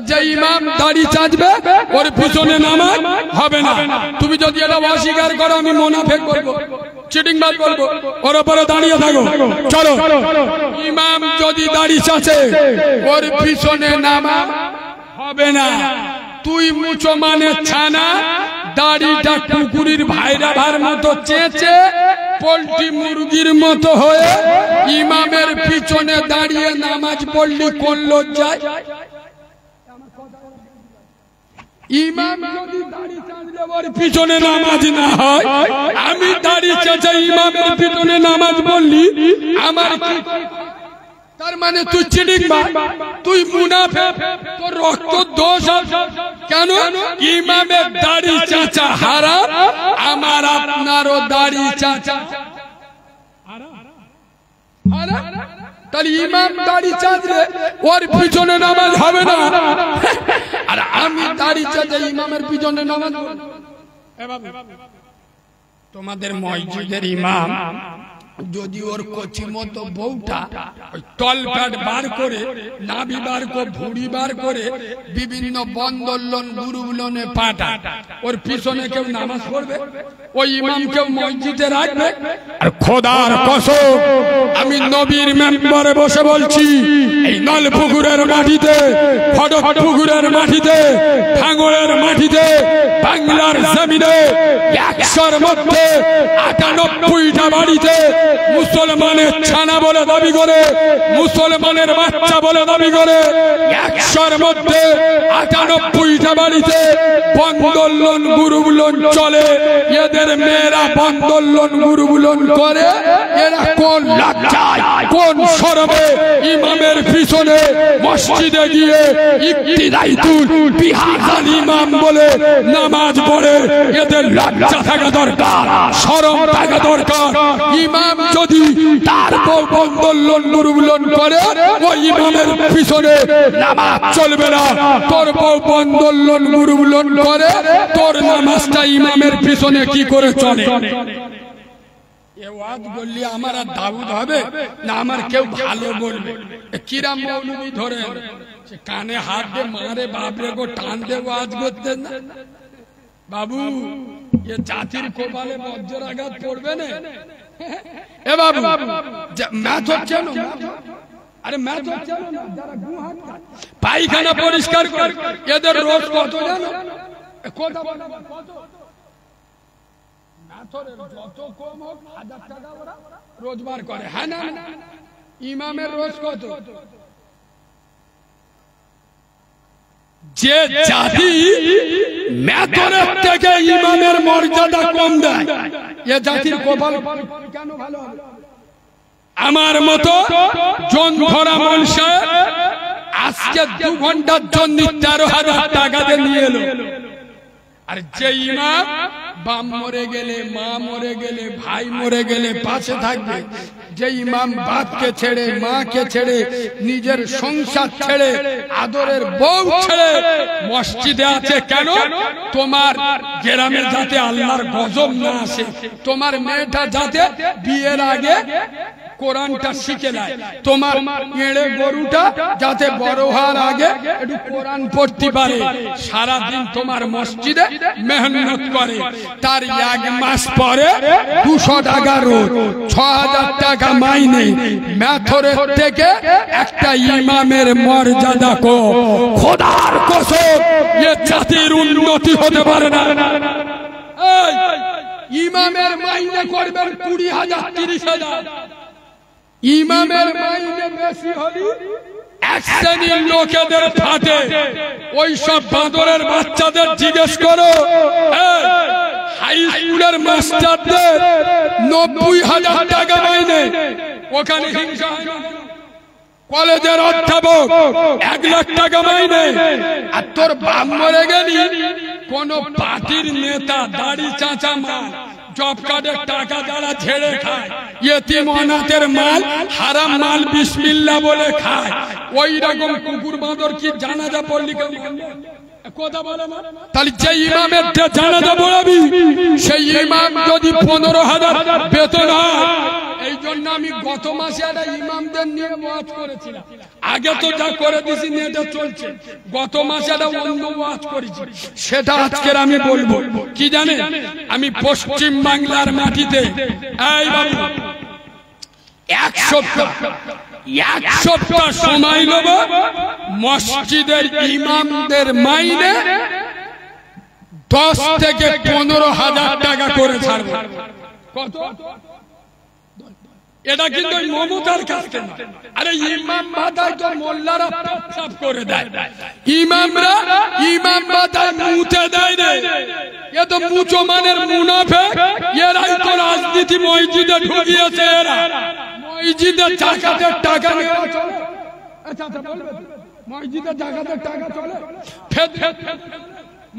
যে ইমাম দাড়ি চাঁচবে ওর পিছনে নামাজ হবে না। তুমি যদি এটা অস্বীকার করো আমি মুনাফিক বলবো, চিটিং বাজ বলবো। ওর উপরে দাঁড়িয়ে থাকো। চলো, ইমাম যদি দাড়ি চাঁচে ওর পিছনে নামাজ হবে না। তুই মুচো মানে ছানা, দাড়িটা কুকুরের ভাইরাভার মতো চেঁচে পোল্ট্রি মুরগির মতো হয়ে ইমামের পিছনে দাঁড়িয়ে নামাজ পড়লি কোন লজ্জায়? ইমাম যদি দাড়ি চাঁচলে ওর পিছনে নামাজ না হয়, আমি দাড়ি চেঁচে ইমামের পিছনে নামাজ পড়লি আমার কি? তার মানে তুই চিটিংবাজ, তুই মুনাফিক, তোর রক্ত দোষ আছে। কেন? ইমামের দাড়ি চাচা হারাম, আমার আপনারও দাড়ি চাচা। তাহলে ইমাম দাড়ি চাঁদলে ওর পিছনে নামাজ হবে না, আর আমি দাড়ি চাঁদে ইমামের পিছনে নামাজ। তোমাদের মসজিদের ইমাম যদি ওর কচি মতো বউটা ওই তলপেট বার করে, নাভি বার করে, ভুড়ি বার করে বিভিন্ন বন্দোলন গুরুগুলনে পাঠায়, ওর পিছনে কেউ নামাজ পড়বে? ওই ইমাম কেউ মসজিদে রাখবে? আর খোদার কসম আমি নবীর মেম্বারে বসে বলছি, এই নলপুকুরের মাটিতে, ফটকপুকুরের মাটিতে, ভাঙড়ের মাটিতে, বাংলার জমিনে 100-র মধ্যে 98টা বাড়িতে মুসলমানের ছানা বলে দাবি করে, মুসলমানের বাচ্চা বলে দাবি করে, 100-র মধ্যে 98টা বাড়িতে বন্দোলন গুরুগুলন চলে। এদের মেয়েরা বন্দোলন গুরুগুলন করে, এরা কোন লজ্জায়, কোন শরমে ইমামের পিছনে মসজিদে গিয়ে ইক্তিদাইতুল বিহাজাল ইমাম বলে নামাজ পড়ে? এদের লজ্জা থাকা দরকার, শরম থাকা দরকার। ইমাম যদি তার বউ বন্দোলন গুরুগুলন করে, ওই ইমামের পিছনে নামাজ চলবে না। তোর বউ বন্দোলন গুরুগুলন করে, তোর নামাজটা ইমামের পিছনে কি করে চলে? এ ওয়াজ বললি আমার আর দাউদ হবে না আমার কেউ ভালো বলবে? কিরাম মৌলবি ধরে কানে হাত দিয়ে মারে, বাপরে গো টান দিয়ে ওয়াজ করতেন না বাবু, এ জাতির কপালে বজ্রাঘাত পড়বে না। এ বাবু ম্যাথ হচ্ছে না, আরে ম্যাথ হচ্ছে না, যারা গুহাট পায়খানা পরিষ্কার করে এদের রোজ কত জানো? কথা বলো কত? ম্যাথরের যত কম হোক 1000 টাকা ওরা রোজগার করে। হ্যাঁ না, ইমামের রোজ কত? যে জাতি ম্যাথরের থেকে ইমামের মর্যাদা কম দেয়, এ জাতির কপাল কেন ভালো হবে? আমার মতো জন ধরা মানুষ আজকে 2 ঘন্টার জন্য 13,000 টাকা দিয়ে নিয়ে এলো। আর যে ইমাম বাপ মরে গেলে, মা মরে গেলে, ভাই মরে গেলে পাশে থাকবে, যে ইমাম বাপকে ছেড়ে, মাকে ছেড়ে, নিজের সংসার ছেড়ে, আদরের বউ ছেড়ে মসজিদে আছে কেন? তোমার গ্রামে যাতে আল্লাহর গজব না আসে, তোমার মেয়েটা যাতে বিয়ের আগে কোরআনটা শিখে নেয়, তোমার এড়ে গরুটা যাতে বড় হওয়ার আগে একটু কোরআন পড়তে পারে। সারাদিন তোমার মসজিদে মেহনত করে, তার 1 মাস পরে 200 টাকা রোজ, 6000 টাকা মাইনে। ম্যাথরের থেকে একটা ইমামের মর্যাদা কো, খোদার কসম এ জাতির উন্নতি হতে পারে না। ইমামের মাইনে করবেন 20,000 30,000, ইমামের মাইনে বেশি হলে এক শ্রেণীর লোকেদের ফাটে। ওই সব বাঁদরের বাচ্চাদের জিজ্ঞেস করো, হাই স্কুলের মাস্টারদের 90,000 টাকা মাইনে, ওখানে হিংসা হয় না? কলেজের অধ্যাপক 1 লাখ টাকা মাইনে, আর তোর বাপ মরে গেলি কোন পার্টির নেতা দাড়ি চাচা মাল জব কার্ডের টাকা যারা ছেড়ে খায়, ইয়েতিম অনাথের মাল, হারাম মাল বিসমিল্লাহ বলে খায়, ওই রকম কুকুর বাঁদর কি জানাজা পড়লি কেউ? কথা বলে না। তাহলে যে ইমামের জানাজা পড়াবি, সেই ইমাম যদি 15,000 বেতন হয়, এই জন্য আমি গত মাসে একটা ইমামদের নিয়ে ওয়াজ করেছিলাম। আগে তো যা করে দিছি নেটে চলছে, গত মাসে একটা অন্য ওয়াজ করেছি, সেটা আজকের আমি বলবো। কি জানেন, আমি পশ্চিম বাংলার মাটিতে এই বাবু 1 সপ্তাহ সময় নেব, মসজিদের ইমামদের মাইনে 10 থেকে 15,000 টাকা করে ছাড়বো। কত? এটা কিন্তু মমতার কাছ থেকে। আরে ইমাম বাদায় তো মোল্লারা প্রস্তাব করে দেয়, ইমামরা ইমাম বাদায় মুতে দেয় রে। এ তো মুচমানের মুনাফিক, এরাই তো রাজনীতি মসজিদে ঢুকিয়েছে। এরা মসজিদে জাকাতের টাকা নেওয়া চলে। আচ্ছা বলবে মসজিদে জাকাতের টাকা চলে,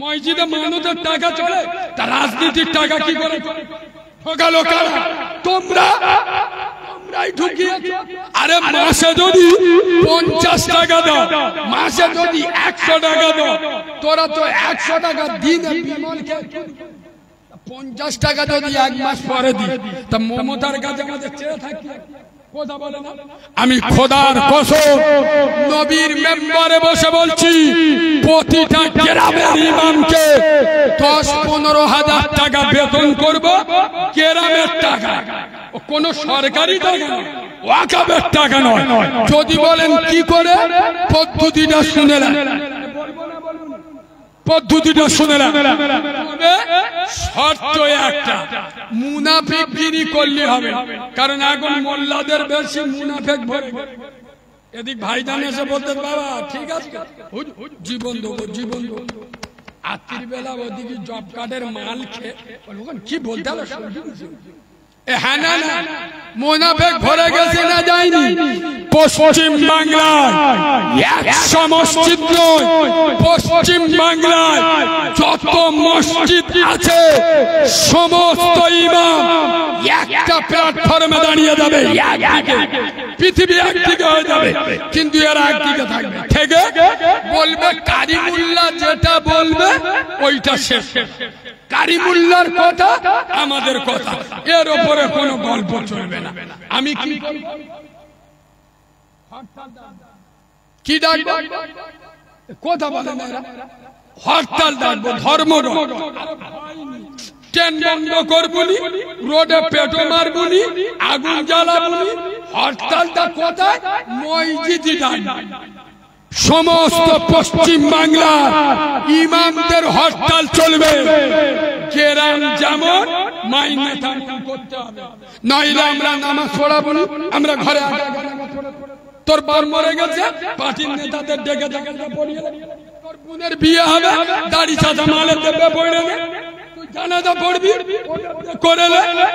মসজিদে মানতের টাকা চলে, তা রাজনীতির টাকা কি করে ঠকালো কারা? তোমরা ঢুকিয়েছো। আরে মাসে যদি 50 টাকা দাও, মাসে যদি 100 টাকা দাও, তোরা তো 100 টাকা দিনে বিমলকে 50 টাকা যদি এক মাস পরে দি, তা মমতার কাছে আমাদের চেয়ে থাকি কথা বলে না? আমি খোদার কসম নবীর মেম্বারে বসে বলছি, প্রতিটা গ্রামের ইমামকে 10-15 হাজার টাকা বেতন করব, গ্রামের টাকা, কোন সরকারি টাকা নয়, ওয়াকাফের টাকা নয়। যদি বলেন কি করে, পদ্ধতিটা শুনে নেন, পদ্ধতিটা শুনে নেন। শর্ত একটা, মুনাফিকগিরি করলে হবে, কারণ এখন মোল্লাদের বেশি মুনাফিক ভরে। এদিক ভাইজান এসে বলতেন বাবা ঠিক আছে জীবন দেবো, জীবন দেবো, রাত্রির বেলা ওদিকে জব কার্ডের মাল খেয়ে কি বলতে হবে, হ্যাঁ না না মুনাফিক ভরে গেছে না যায়নি? পশ্চিম বাংলায় 100 মসজিদ নয়, পশ্চিম বাংলায় যত মসজিদ আছে সমস্ত ইমাম একটা প্ল্যাটফর্মে দাঁড়িয়ে যাবে, পৃথিবী একদিকে হয়ে যাবে, কিন্তু এরা একদিকে থাকবে, থেকে বলবে কারিমুল্লাহ যেটা বলবে ওইটা শেষ, কারিমুল্লাহর কথা আমাদের কথা, এর উপরে কোনো গল্প চলবে না। আমি কি ডাকবো, কথা বলে না, হরতাল ডাকবো, ধর্ম ট্রেন বন্ধ করবুনি, রোডে পেটো মারবুনি, আগুন জ্বালাবুনি, হরতালটা কোথায়? মসজিদে ডাকবো। সমস্ত পশ্চিম বাংলার ইমামদের হরতাল চলবে, গ্রাম যেমন মাইনে তেমন করতে হবে, নইলে আমরা নামাজ পড়াবো না, আমরা ঘরে তোর বার মরে গেছে, পার্টির নেতাদের ডেকে ডেকে পড়িয়ে, তোর বোনের বিয়ে হবে, দাড়ি চাঁদা মালে দেবে পড়ে, জানাজা পড়বি করে,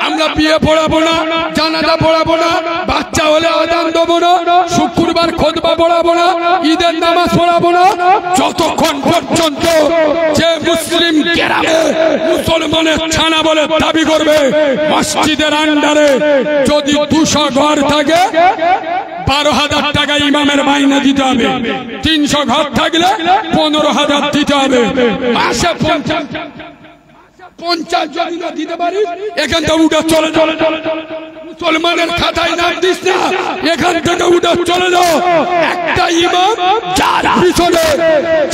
আমরা বিয়ে পড়াবো না, জানাজা পড়াবো না, বাচ্চা হলে আযান দেবো না, শুক্রবার খুতবা পড়াবো না, ঈদের নামাজ পড়াবো না, যতক্ষণ পর্যন্ত যে মুসলিম গ্রামে মুসলমানের ছানা বলে দাবি করবে মসজিদের আন্ডারে যদি 200 ঘর থাকে 12,000 টাকা ইমামের মাইনে দিতে হবে, 300 ঘর থাকলে 15,000 দিতে হবে, মাসে 50 যদি না দিতে পারি এখান থেকে উঠে চলে যাও, মুসলমানের খাতায় নাম দিস না, এখান থেকে উঠে চলে যাও। একটা ইমাম যার পিছনে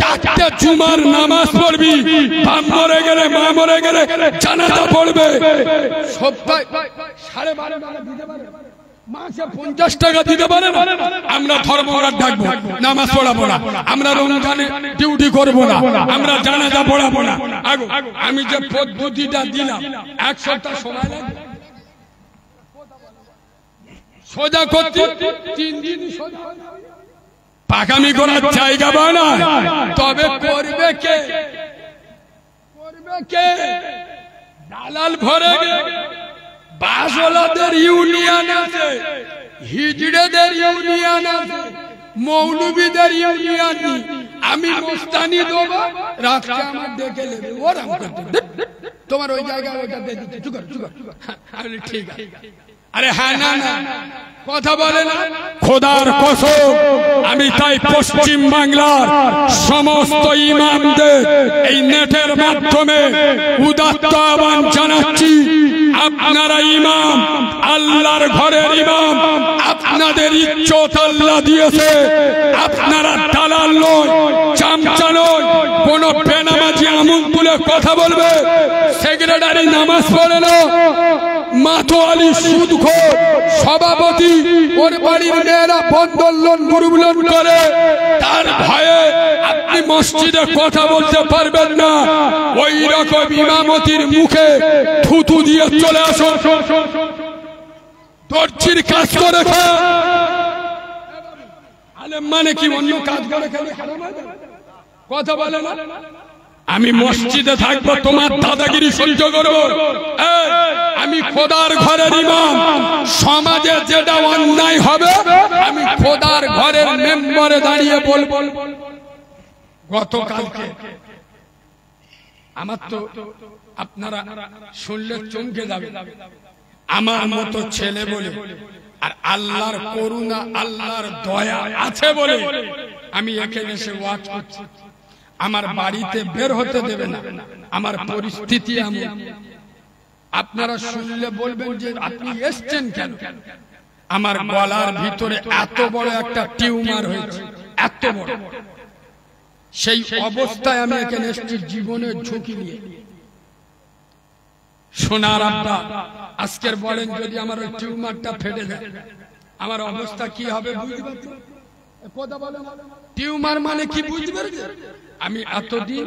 4টে জুমার নামাজ পড়বি, বাপ মরে গেলে মা মরে গেলে জানাজা পড়বে, সপ্তাহে 12.5 টাকা দিতে পারে, মাসে 50 টাকা দিতে পারে না, আমরা ধর্মঘট ডাকবো, নামাজ পড়াবো না, আমরা রমজানে ডিউটি করবো না, আমরা জানাজা পড়াবো না। আমি যে পদ্ধতিটা দিলাম 1 সপ্তাহ সময় লাগবে সোজা করতে, 3 দিন পাকামি করার জায়গা বানায়, তবে করবে কে? করবে কে? দালাল ভরে গে, বাসওয়ালাদের ইউনিয়ন আছে, হিজড়েদের ইউনিয়ন আছে, মৌলবীদের ইউনিয়ন নেই। আমি মোস্তানি দেবো, রাতকে আমার ডেকে নেবে, ওরাম করতে তোমার ওই জায়গায় ওইটা দিয়ে দিতে, ঠিক আছে। আরে হ্যাঁ না না কথা বলে না, খোদার কসম আমি তাই পশ্চিম বাংলার সমস্ত ইমামদের এই নেটের মাধ্যমে উদাত্ত আহ্বান জানাচ্ছি, আপনারা ইমাম, আল্লাহর ঘরের ইমাম, আপনাদের ইজ্জত আল্লাহ দিয়েছে, আপনারা দালাল নয়, চামচা নয়, কোন বেনামাজি আমুল তুলে কথা বলবে, সেক্রেটারি নামাজ পড়ে না, মাতোয়ালি সুদখোর সভাপতি, ওর বাড়ির মেয়েরা বন্ধন লোন গ্রুপ লোন করে, তার ভয়ে আপনি মসজিদে কথা বলতে পারবেন না, ওই রকম ইমামতির মুখে থুতু দিয়ে চলে আসুন, দর্জির কাজ করে খা। আলেম মানে কি অন্য কাজ করে খেলে কথা বলে না? আমি মসজিদে থাকবো, তোমার দাদাগিরি সহ্য করবো, আমি খোদার ঘরের ইমাম, সমাজে যেটা অন্যায় হবে আমি খোদার ঘরের মেম্বারে দাঁড়িয়ে বলবো। গতকালকে আমার তো আপনারা শুনলে চমকে যাবে, আমার মতো ছেলে বলে আর আল্লাহর করুণা আল্লাহর দয়া আছে বলে আমি এখানে এসে ওয়াজ করছি। আমার বাড়িতে বের হতে দেবে না, আমার পরিস্থিতি এমন। আপনারা শুনলে বলবেন যে আপনি এসছেন কেন? আমার গলার ভিতরে এত বড় একটা টিউমার হয়েছে, এত বড়। সেই অবস্থায় আমি এখানে এসেছি জীবনের ঝুঁকি নিয়ে। সোনার আব্বা আজকের বলেন যদি আমার ওই টিউমারটা ফেটে যায় আমার অবস্থা কি হবে বুঝতে পারছেন? টিউমার মানে কি বুঝতে পারছেন? আমি এতদিন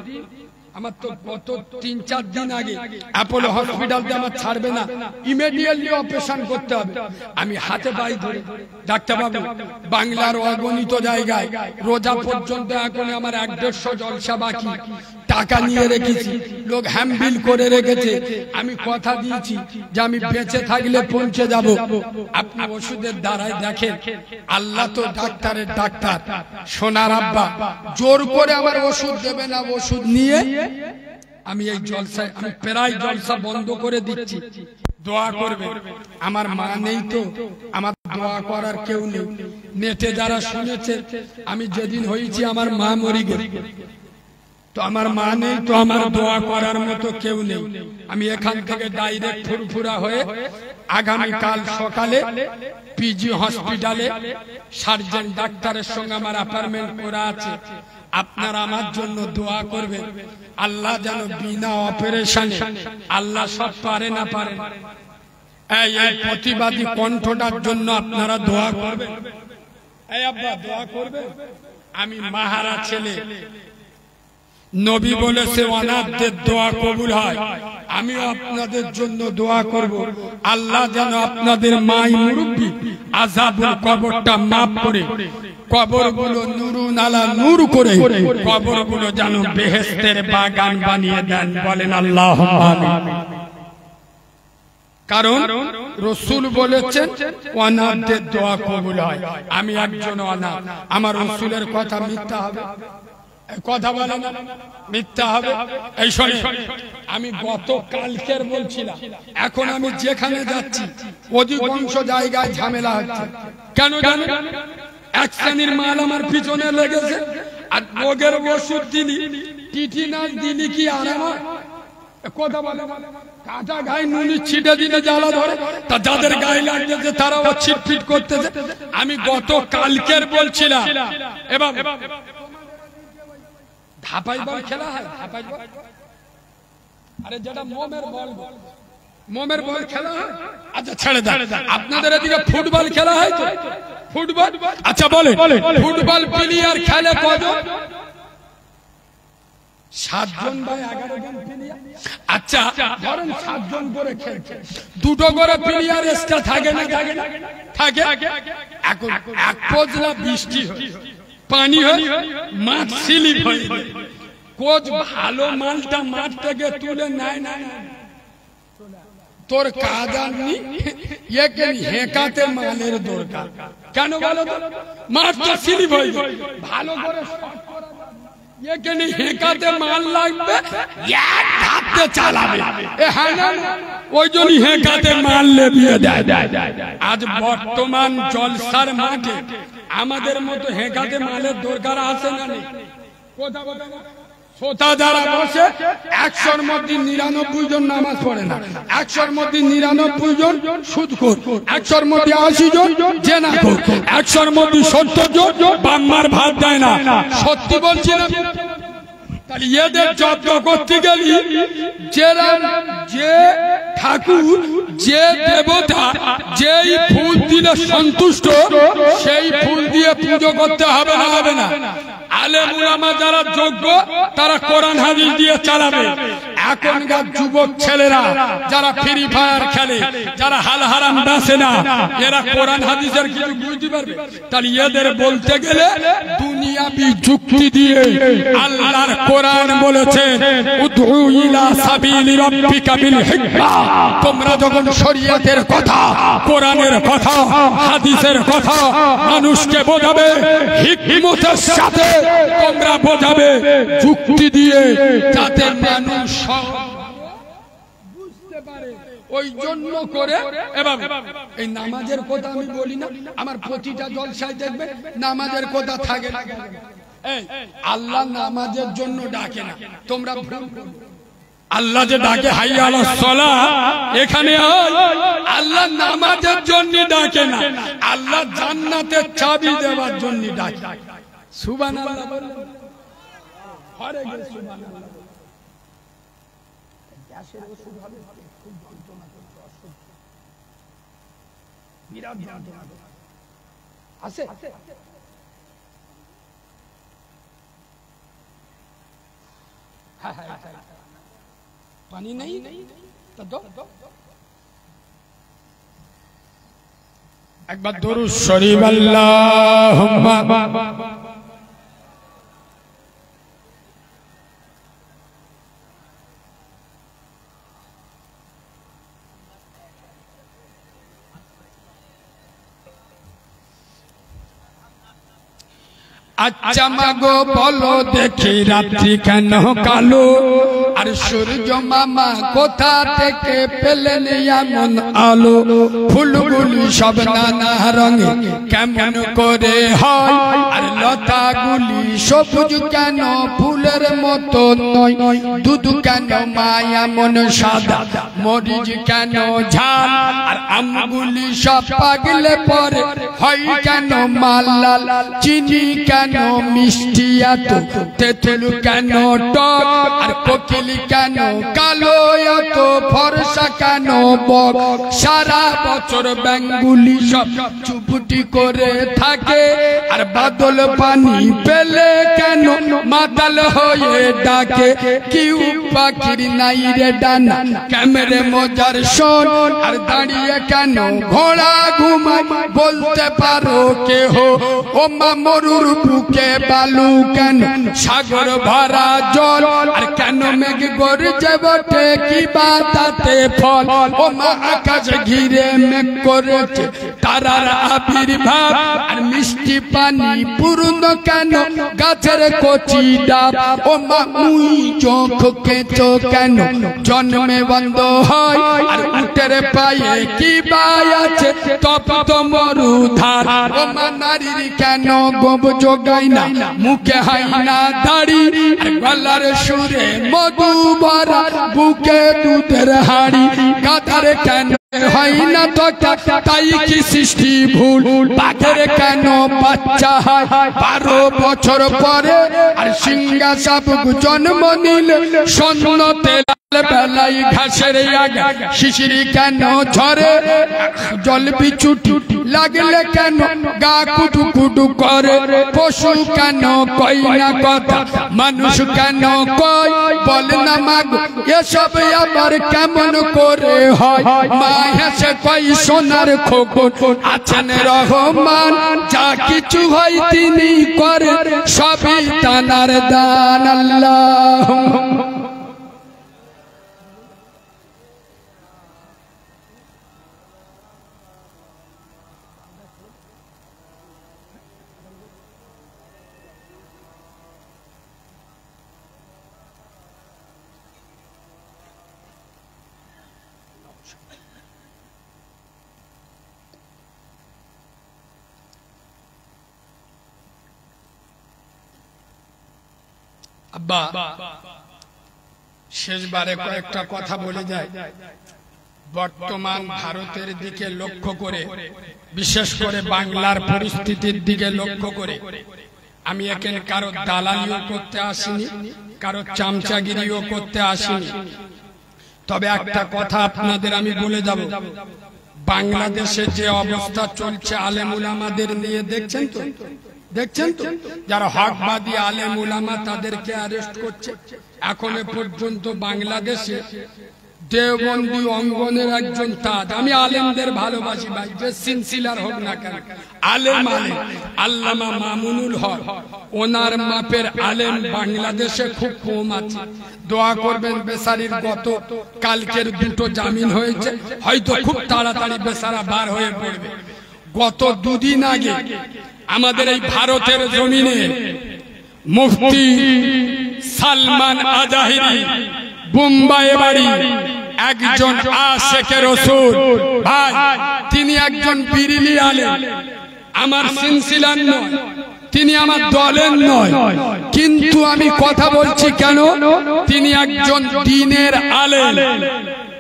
আমার তো গত 3-4 দিন আগে অ্যাপোলো হসপিটালতে আমার ছাড়বে না, ইমিডিয়েটলি অপারেশন করতে হবে। আমি হাতে পাই ধরে ডাক্তারবাবু বাংলার অগণিত জায়গায় রোজা পর্যন্ত এখন আমার 150 জলসা বাকি, টাকা নিয়ে রেখেছি, লোক হ্যাম্বিল করে রেখেছে। আমি কথা দিয়েছি যে আমি বেঁচে থাকলে পৌঁছে যাব। আপনি ওষুধের দ্বারাই দেখেন, আল্লাহ তো ডাক্তারের ডাক্তার। সোনার আব্বা জোর করে আমার ওষুধ দেবে না, ওষুধ নিয়ে আমি এই জলসায় আমি প্রায় জলসা বন্ধ করে দিচ্ছি। দোয়া করবে। আমার মা নেই তো, আমার দোয়া করার কেউ নেই। নেটে যারা শুনেছে আমি যেদিন হয়েছি আমার মা মরে গেছে, তো আমার মা নেই, তো আমার দোয়া করার মতো কেউ নেই। আমি এখান থেকে ডাইরেক্ট ফুরফুরা হয়ে আগামীকাল সকালে পিজি হসপিটালে সার্জন ডাক্তারের সঙ্গে আমার অ্যাপয়েন্টমেন্ট করা আছে। আপনারা আমার জন্য দোয়া করবেন, আল্লাহ যেন বিনা অপারেশনে, আল্লাহ সব পারে না পারেন, এই প্রতিবাদী কণ্ঠটার জন্য আপনারা দোয়া করবেন। এই আব্বা দোয়া করবেন। আমি মাহারা ছেলে, নবী বলেছে অনাথদের দোয়া কবুল হয়। আমিও আপনাদের জন্য দোয়া করব, আল্লাহ যেন আপনাদের মাই মুরব্বি আযাবুল কবরটা মাফ করে, কবরগুলো নূরুন আলা নূর করে, কবরগুলো যেন বেহেশতের বাগান বানিয়ে দেন। বলেন আল্লাহুম্মা আমিন। কারণ রাসূল বলেছেন অনাথদের দোয়া কবুল হয়। আমি একজন অনাথ, আমার রাসূলের কথা মিথ্যা হবে? কথা বলে না, মিথ্যা হবে? এই শোনে, আমি গত কালকের বলছিলাম, এখন আমি যেখানে যাচ্ছি অধিকাংশ জায়গায় ঝামেলা হচ্ছে। কেন জানেন? এক শ্রেণীর মাল আমার পিছনে লেগেছে, আর রোগের ওষুধ দিলি, টিটিনাস দিলি কি আরাম হয়? কথা বলে কাটা গায়ে নুনি ছিটে দিলে জ্বালা ধরে, তা যাদের গায়ে লাগতেছে তারাও ছিটফিট করতেছে। আমি গত কালকের বলছিলাম, এবার ধাপাই বল খেলা হয়, ধাপাই বল, আরে যেটা মোমের বল খেলা হয়। আচ্ছা ছেড়ে দেন, আপনাদের এদিকে ফুটবল খেলা হয় তো? ফুটবল, আচ্ছা বলে ফুটবল প্লেয়ার খেলে কজন? 7 জন বা 11 জন প্লেয়ার। আচ্ছা ধরেন 7 জন করে খেলছে, 2টো করে প্লেয়ার এক্সট্রা থাকে না? থাকে। এখন এক পজলা বৃষ্টি হয়, পানি হয়, মাঠ স্লিপ হয়ে যায়, কোচ ভালো মালটা মাঠ থেকে তুলে নেয় না, তোর কাজ আননি, একে হেঁকাতে মালের দরকার। কেন বলো তো? মাঠটা স্লিপ হয়ে যায়, ভালো করে শট করা এখানে হেঁকাতে মাল লাগবে, এক ধাপে চালাবে, ওই জন্যই হেঁকাতে মাল লেবিয়ে দেয়। আজ বর্তমান জলসার মাঠে আমাদের মতো হেঁকাতে মালের দরকার আছে না নেই? শ্রোতা যারা বসে 100-র মধ্যে 99 জন নামাজ পড়ে না, 100-র মধ্যে 99 জন সুদখোর, 100-র মধ্যে 80 জন জেনাখোর, 100-র মধ্যে 70 জন বাম্মার ভাত দেয় না। সত্যি বলছি না? তাহলে এদের যত্ন করতে গেলি যে ঠাকুর, যে দেবতা যেই ফুল দিলে সন্তুষ্ট, সেই ফুল দিয়ে পুজো করতে হবে না? হবে না? আলেম উলামা যারা যোগ্য তারা কোরআন হাদিস দিয়ে চালাবে। এখনকার যুবক ছেলেরা যারা ফ্রি ফায়ার খেলে, যারা হাল হারাম বাসে না, এরা কোরআন হাদিসের কিছু বুঝতে পারবে? তাহলে এদের বলতে গেলে দুনিয়াবি যুক্তি দিয়ে আল্লাহর কোরআন বলেছে উদউ ইলা সাবিলি রাব্বিকা বিল হিকমা। তোমরা যখন শরীয়তের কথা, কোরআনের কথা, হাদিসের কথা মানুষকে বোঝাবে, হিকমতের সাথে তোমরা বোঝাবে, যুক্তি দিয়ে, যাতে মানুষ বুঝতে পারে। ওই জন্য করে এবার এই নামাজের কথা আমি বলি না, আমার প্রতিটা জলসায় দেখবে নামাজের কথা থাকে। আল্লাহ নামাজের জন্য ডাকে না, তোমরা আল্লাহ যে ডাকে হাইয়া আলাস সালাহ, এখানে আল্লাহ নামাজের জন্য ডাকে না, আল্লাহ জান্নাতের চাবি দেওয়ার জন্য ডাকে। সুবহানাল্লাহ, হরে গে সুবহানাল্লাহ। গ্যাসের ওষুধ হবে, খুব যন্ত্রণা করছে, অসহ্য, বিরাট যন্ত্রণা আছে। পানি নেই তো একবার দরুদ শরীফ আল্লাহুম্মা আচ্ছা মাগো বলো দেখি রাত্রি কেন কালো, আর সূর্য মামা কোথা থেকে পেলেন এমন আলো? ফুলগুলি সব নানা রঙে কেমন করে হয়, আর লতাগুলি সবুজ কেন ফুলের মতো নয়? দুধ কেন মায়া মন সাদা, মরিচ কেন ঝাল, আর আমগুলি সব পাগলে পরে হয় কেন মালাল? চিনি কেন মিষ্টি এত, তেঁতুল কেন টক, আর কোকিল কেন কালো এত, ফর্সা কেন বক? সারা বছর ব্যাঙগুলি সব চুপটি করে থাকে, আর বাদল পানি পেলে কেন মাতাল হয়ে ডাকে? কিউ পাখির নাই রে ডানা, ক্যামেরে মজার শোন, আর দাঁড়িয়ে কেন ঘোড়া ঘুমায় বলতে পারো কেহ? ও মা মরুর বুকে বালু কেন, সাগর ভরা জল, আর কেন মেঘ গর্জে বটে কি বা তাতে ফল? ও মা আকাশ ঘিরে মেঘ করেছে তারার আবির্ভাব, আর মিষ্টি পানি পূর্ণ কেন গাছের কচি ডাব? ও মা উই চোখ কেঁচো কেন জন্মে বন্ধ হয়, আর উটের পায়ে কি বা আছে তপ্ত মরুধার? ও মা নারীর কেন গোব জোগায় না, মুখে হাই না দাড়ি, আর গলার সুরে মধু ভরা বুকে দুধের হাড়ি? গাধার কেন হয় না তো তাই কি সৃষ্টি ভুল? বাঘের কেন বাচ্চা হয় 12 বছর পরে, আর সিংহা সাপ জন্ম নিলে সন্ন্যতে বেলায় ঘাসের আগে শিশিরি কেন ঝরে? জল বিছুটি লাগলে কেন গা কুটু কুটু করে? পশু কেন কই না কথা, মানুষ কেন কয় বলে না মাগো এসব আবার কেমন করে হয়? মা হেসে কই সোনার খোকন আছেন রহমান, যা কিছু হয় তিনি করে সবই তানার দান। আল্লাহ আব্বা শেষবারে কয়েকটা কথা বলে যায়। বর্তমান ভারতের দিকে লক্ষ্য করে, বিশেষ করে বাংলার পরিস্থিতির দিকে লক্ষ্য করে, আমি এখানে কারো দালালিও করতে আসিনি, কারো চামচাগিরিও করতে আসিনি। তবে একটা কথা আপনাদের আমি বলে যাব, বাংলাদেশে যে অবস্থা চলছে আলেম উলামাদের নিয়ে দেখছেন তো, দেখছেন তো যারা হকবাদী আলেম উলামা তাদেরকে অ্যারেস্ট করছে। এখনো পর্যন্ত বাংলাদেশে দেওবন্দি অঙ্গনের একজন তাজ, আমি আলেমদের ভালোবাসি ভাই, যে সিলসিলার হোক না কেন, আলেম আল্লামা মামুনুল হক, ওনার মাপের আলেম বাংলাদেশে খুব কম আছে। দোয়া করবেন, বেচারির গত কালকের দুটো জামিন হয়েছে, হয়তো খুব তাড়াতাড়ি বেচারা বার হয়ে পড়বে। গত দুদিন আগে আমাদের এই ভারতের জমিনে মুফতি সালমান আজাহিরি, বোম্বাই বাড়ি, একজন আশেকে রাসূল ভাই, তিনি একজন বিরিলি আলেম, আমার সিলসিলার নয়, তিনি আমার দলের নয়, কিন্তু আমি কথা বলছি কেন, তিনি একজন দ্বীনের আলেম।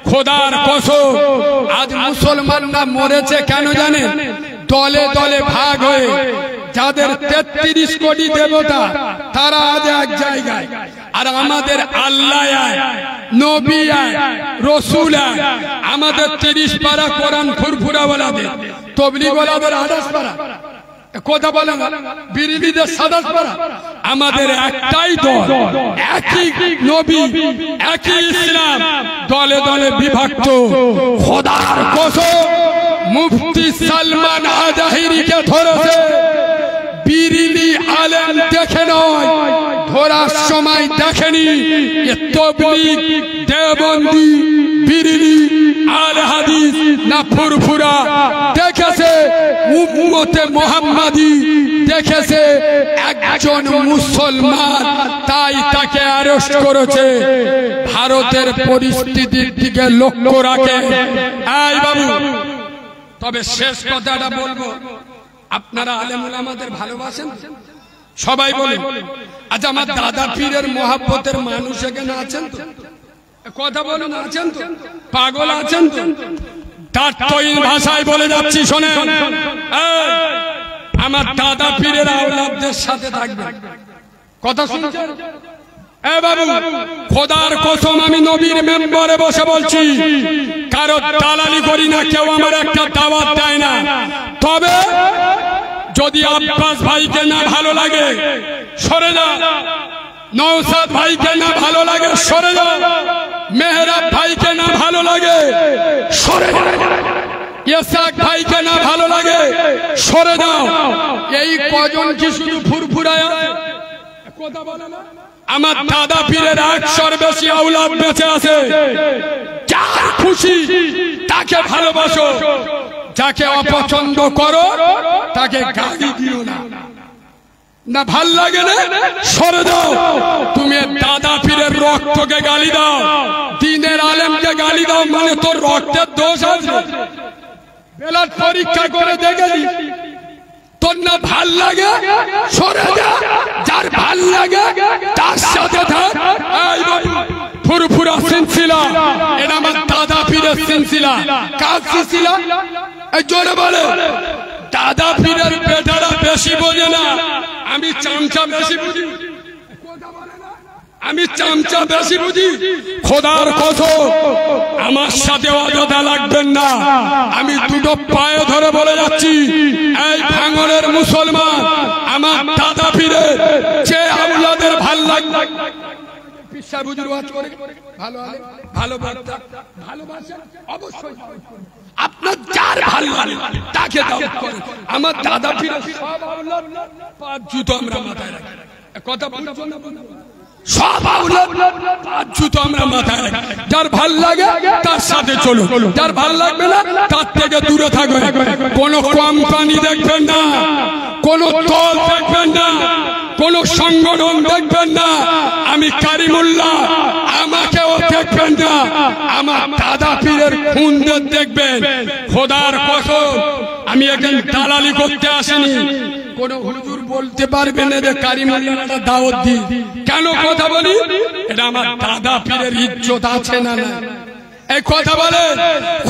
খোদার কসম, আজ মুসলমানরা মরেছে কেন জানেন? দলে দলে ভাগ হয়ে। যাদের 33 কোটি দেবতা তারা আজ এক জায়গায়, আর আমাদের আল্লাহ নবী রাসূল, আমাদের 30 পারা কোরআন ফুরফুরাওয়ালাদের, তবলিগওয়ালাদের 28 পারা, কথা বলে না, বিরিলিদের 27 পারা। আমাদের একটাই দল, একই নবী, একই ইসলাম, দলে দলে বিভক্ত। খোদার কসম, মুফতি সালমান আজাহিরিকে ধরেছে বিরিলি আলেম দেখে নয়, ধরার সময় দেখেনি তবলিগ, দেওবন্দি, বিরিলি, আল হাদিস না ফুরফুরা দেখেছে, উম্মতে মুহাম্মাদি দেখেছে একজন মুসলমান, তাই তাকে অ্যারেস্ট করেছে। ভারতের পরিস্থিতির দিকে লক্ষ্য রাখে। এই বাবু, তবে শেষ কথাটা বলবো, আপনারা আলেম উলামাদের ভালোবাসেন সবাই বলেন। আচ্ছা, আমার দাদা পীরের মহব্বতের মানুষ এখানে আছেন তো? কথা বলেন, আছেন তো? পাগল আছেন তো? তাত্ত্বিক ভাষায় বলে যাচ্ছি, শোনেন, আমার দাদা পীরের আওলাদদের সাথে থাকবেন। কথা শুনছেন? এ বাবু, খোদার কসম, আমি নবীর মেম্বারে বসে বলছি, কারো দালালি করি না, কেউ আমার একটা দাওয়াত দেয় না। তবে যদি আব্বাস ভাইকে না ভালো লাগে সরে যা, নওশাদ ভাইকে না ভালো লাগে সরে যা, মেহরাব ভাইকে না ভালো লাগে সরে যা, ইসাক ভাইকে না ভালো লাগে সরে যাও। এই কজন কি শুধু ফুরফুরায় কথা বলে না? আমার দাদা পীরের 100-র বেশি আওলাদ বেঁচে আছে। যার খুশি তাকে ভালোবাসো, যাকে অপছন্দ করো তাকে গালি দিও না। না ভাল লাগে না, সরে যাও। তুমি দাদা পীরের রক্তকে গালি দাও, দ্বীনের আলেমকে গালি দাও, মানে তোর রক্তের দোষ আছে। বেলাট পরীক্ষা করে দেখেছি, তোর না ভাল লাগে সরে যা, যার ভাল লাগে তার সাথে থাক। এই ফুরফুরা সিলসিলা, এটা আমার দাদা পীরের সিলসিলা। কার সিলসিলা? এই জোরে বলে। দাদা পীরের বেটারা বেশি বোঝে না, আমি চামচা বেশি বুঝি। আমি চামচা বেশি বুঝি। খোদার কসম, আমার সাথে অযথা লাগবেন না। আমি দুটো পায়ে ধরে বলে যাচ্ছি, এই ভাঙনের মুসলমান, আমার দাদা পীরের যে আওলাদের ভাল লাগে, পিসা বুজুর ওয়াজ করে ভালো আলে ভালো বার্তা ভালোবাসা অবশ্যই আপনার যার ভালো লাগে তাকে দাওয়াত করেন। আমার দাদা পীরের সব আওলাদ পাঁচ জুতো আমরা মাথায় রাখি। কথা বলছো না? সব আওলাদ পাঁচ জুতো আমরা মাথায় রাখি। যার ভাল লাগে তার সাথে চলো, যার ভাল লাগবে না তার থেকে দূরে থাকবে। কোন কোম্পানি দেখবেন না, কোন দল দেখবেন না, কোন সংগঠন দেখবেন না। আমি কারিমুল্লাহ, আমাকেও দেখবেন না। আমার দাদা পীরের খুনদের দেখবেন। খোদার কসম, আমি এখানে দালালি করতে আসিনি। কোন হুজুর বলতে পারবেন না যে কারিমুল্লাহ একটা দাওয়াত দি। কেন কথা বলি? এটা আমার দাদা পীরের ইজ্জত আছে না না, এই কথা বলে।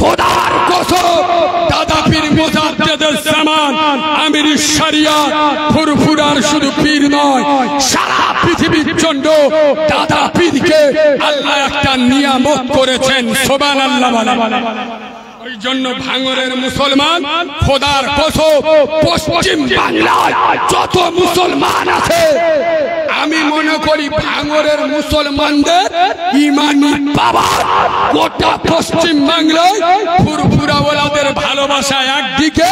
খোদার কসম, দাদা পীর মুজাদ্দিদের জামান, আমির শরিয়াত, ফুরফুরার শুধু পীর নয়, সারা পৃথিবীর জন্য দাদা পীরকে আল্লাহ একটা নিয়ামত করেছেন। সুবহানাল্লাহ বলেন। ওই জন্য ভাঙরের মুসলমান খোদার কসম পশ্চিম বাংলায় যত মুসলমান আছে আমি মনে করি ভাঙরের মুসলমানদের ইমানি বাবা গোটা পশ্চিম বাংলায় ফুরফুরাওয়ালাদের ভালোবাসা একদিকে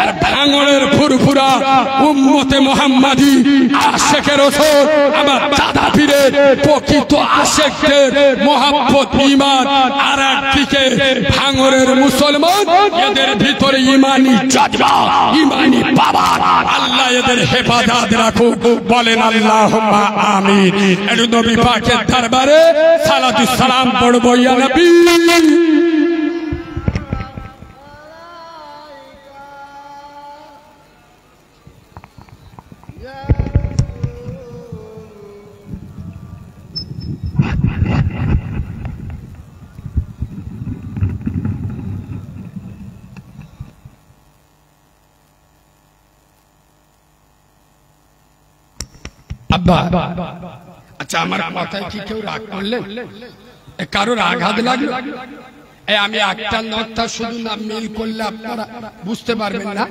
আর ভাঙরের ফুরফুরা উম্মতে মুহাম্মাদি আশিকে রাসূল আমার দাদা পীরের প্রকৃত আশিকদের মহব্বত ঈমান আর একদিকে ভাঙরের মুসলমান এদের ভিতরে ইমানি জজবা ইমানি বাবা আল্লাহ এদের হেফাজত রাখুক বলেন আল্লাহুম্মা আমিন এর নবী পাকের দরবারে সালাতু সালাম পড়ব ইয়া নবী আব্বা আচ্ছা আমার কথায় কি কেউ রাগ করলেন কারোর আঘাত লাগলো আমি একটা নকটা শুধু না মিল করলে আপনারা বুঝতে পারবেন না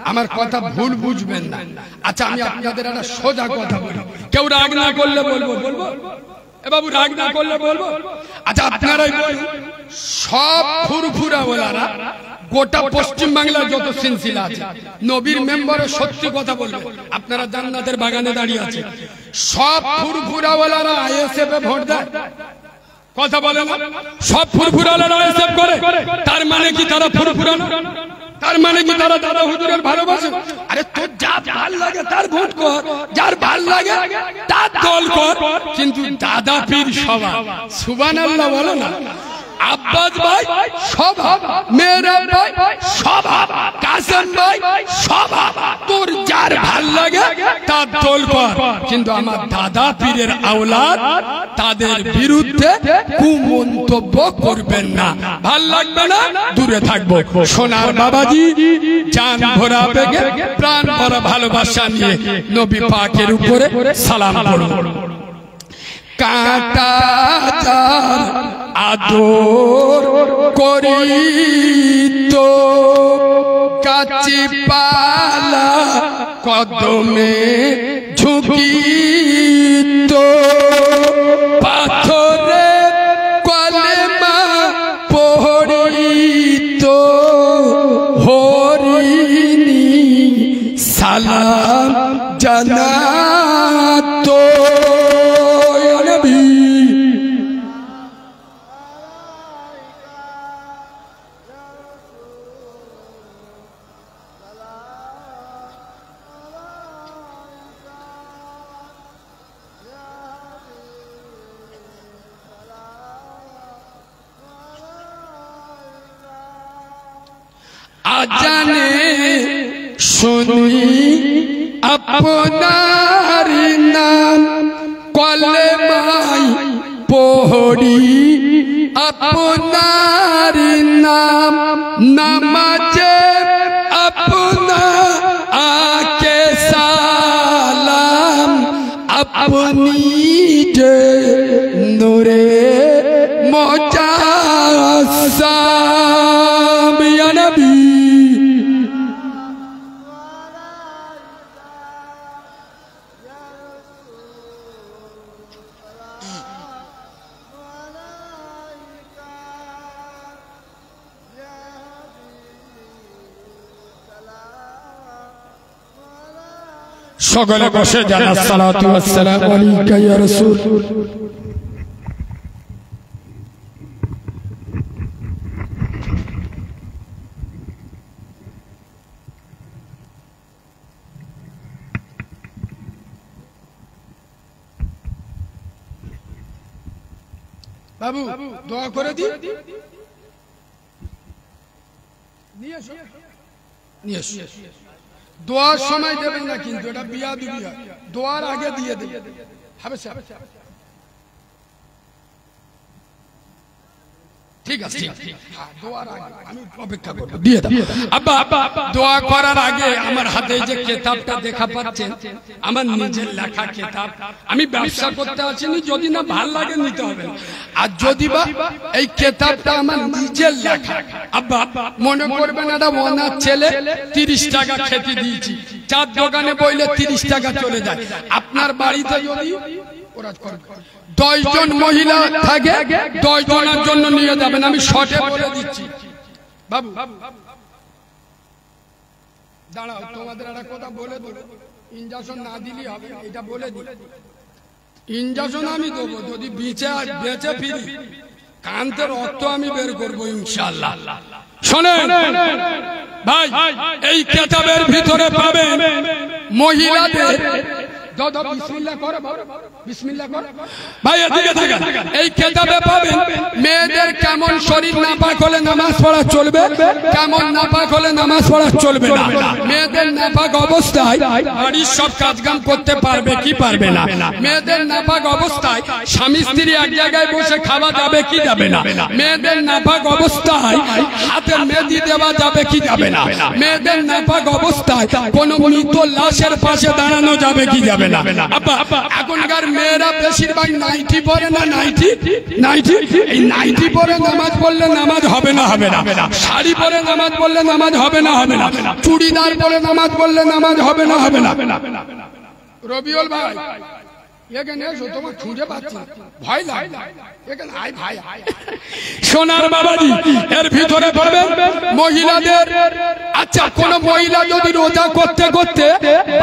আমার কথা ভুল বুঝবেন না আচ্ছা আমি আপনাদের একটা সোজা কথা বলি কেউ রাগ না করলে বলবো বলবো এ বাবু রাগ না করলে বলবো আচ্ছা আপনারাই বলুন সব ফুরফুরাওয়ালারা গোটা পশ্চিম বাংলার যত সিলসিলা আছে নবীর মেম্বারে সত্যি কথা বলবে আপনারা জান্নাতের বাগানে দাঁড়িয়ে আছে সব ফুরফুরাওয়ালারা আইএসএফ এ ভোট দেয় কথা বলে না সব ফুরফুরাওয়ালারা আইএসএফ করে তার মানে কি তারা ফুরফুরা না তার মানে কি তারা দাদা হুজুরের ভালোবাসে আরে তোর যা ভালো লাগে তার ভোট কর যার ভালো লাগে তার দল কর কিন্তু দাদা পীর সভা সুবহানাল্লাহ বলো না আব্বাস ভাই সভা মেরা ভাই সভা কাসেম ভাই সভা তোর যার ভাল লাগে তার দল কর কিন্তু আমার দাদা পীরের আওলাদ তাদের বিরুদ্ধে কুমন্তব্য করবেন না ভাল লাগবে না দূরে থাকবো সোনার বাবাজি জান ভরা বেগে প্রাণ ভরা ভালোবাসা নিয়ে নবী পাকের উপরে সালাম পড়ুন কাটা আদর করি তো কাচি পালা কদমে ঝুঁকি তো পাথরে কলেমা পড়ি তো হরিণী সালাম জানাতো আজানে শুনি আপনার নাম কলেমায় পড়ি আপনার নাম নামাজে আপনাকে সালাম আপনি যে নূরে মুজাসসাম ইয়া নবী সকলে বসে যান আসসালাতু ওয়াসসালামু আলাইকা ইয়া রাসূল বাবু দোয়া করে দি নিয়ে এসো দোয়ার সময় দেবেন না কিন্তু এটা বিয়া দিবি দোয়ার আগে দিয়ে দেবে হবে ঠিক আছে দোয়ার আগে আমি অপেক্ষা করব দিয়ে দাও আব্বা দোয়া করার আগে আমার হাতে যে কিতাবটা দেখা পাচ্ছেন আমার নিজের লেখা কিতাব আমি ব্যবসা করতে আসিনি যদি না ভালো লাগে নিতে হবে আর যদি বা এই কিতাবটা আমার নিজের লেখা আব্বা মনে করবেন এটা ওনার ছেলে 30 টাকা খেতে দিয়েছি চার দোকানে বইলে 30 টাকা চলে যায় আপনার বাড়িতে যদি ওরা করবে 10 জন মহিলা থাকে 10 জনের জন্য নিয়ে যাবেন আমি শর্টে বলে দিচ্ছি বাবু দাঁড়াও তোমাদের একটা কথা বলে দেব ইনজেকশন না দিলি হবে এটা বলে দিই ইনজেকশন আমি দেবো যদি বেঁচে ফিরি কান্তের রক্ত আমি বের করবো ইনশাআল্লাহ শোনেন ভাই এই কিতাবের ভিতরে পাবেন মহিলাদের দাদা বিসমিল্লাহ করো বিসমিল্লাহ করো ভাই এদিকে থাকেন এই কিতাবে পাবেন মেয়েদের কেমন শরীর নাপাক হলে নামাজ পড়া চলবে কেমন নাপাক হলে নামাজ পড়া চলবে না মেয়েদের নাপাক অবস্থায় বাড়ির সব কাজকাম করতে পারবে কি পারবে না মেয়েদের নাপাক অবস্থায় স্বামী স্ত্রী এক জায়গায় বসে খাওয়া যাবে কি যাবে না মেয়েদের নাপাক অবস্থায় হাতে মেহেদি দেওয়া যাবে কি যাবে না মেয়েদের নাপাক অবস্থায় কোনো মৃত লাশের পাশে দাঁড়ানো যাবে কি যাবে না এখনকার মেয়েরা বেশিরভাগ নাইটি পরে না নাইটি এই নাইটি পরে নামাজ পড়লে নামাজ হবে না শাড়ি পরে নামাজ পড়লে নামাজ হবে না চুড়িদার পরে নামাজ পড়লে নামাজ হবে না রবিউল ভাই এখানে এসো তোমার খুঁজে পাচ্ছি ভয় লাগে এখানে আয় ভাই সোনার বাবাজি এর ভিতরে পাবেন মহিলাদের আচ্ছা কোন মহিলা যদি রোজা করতে করতে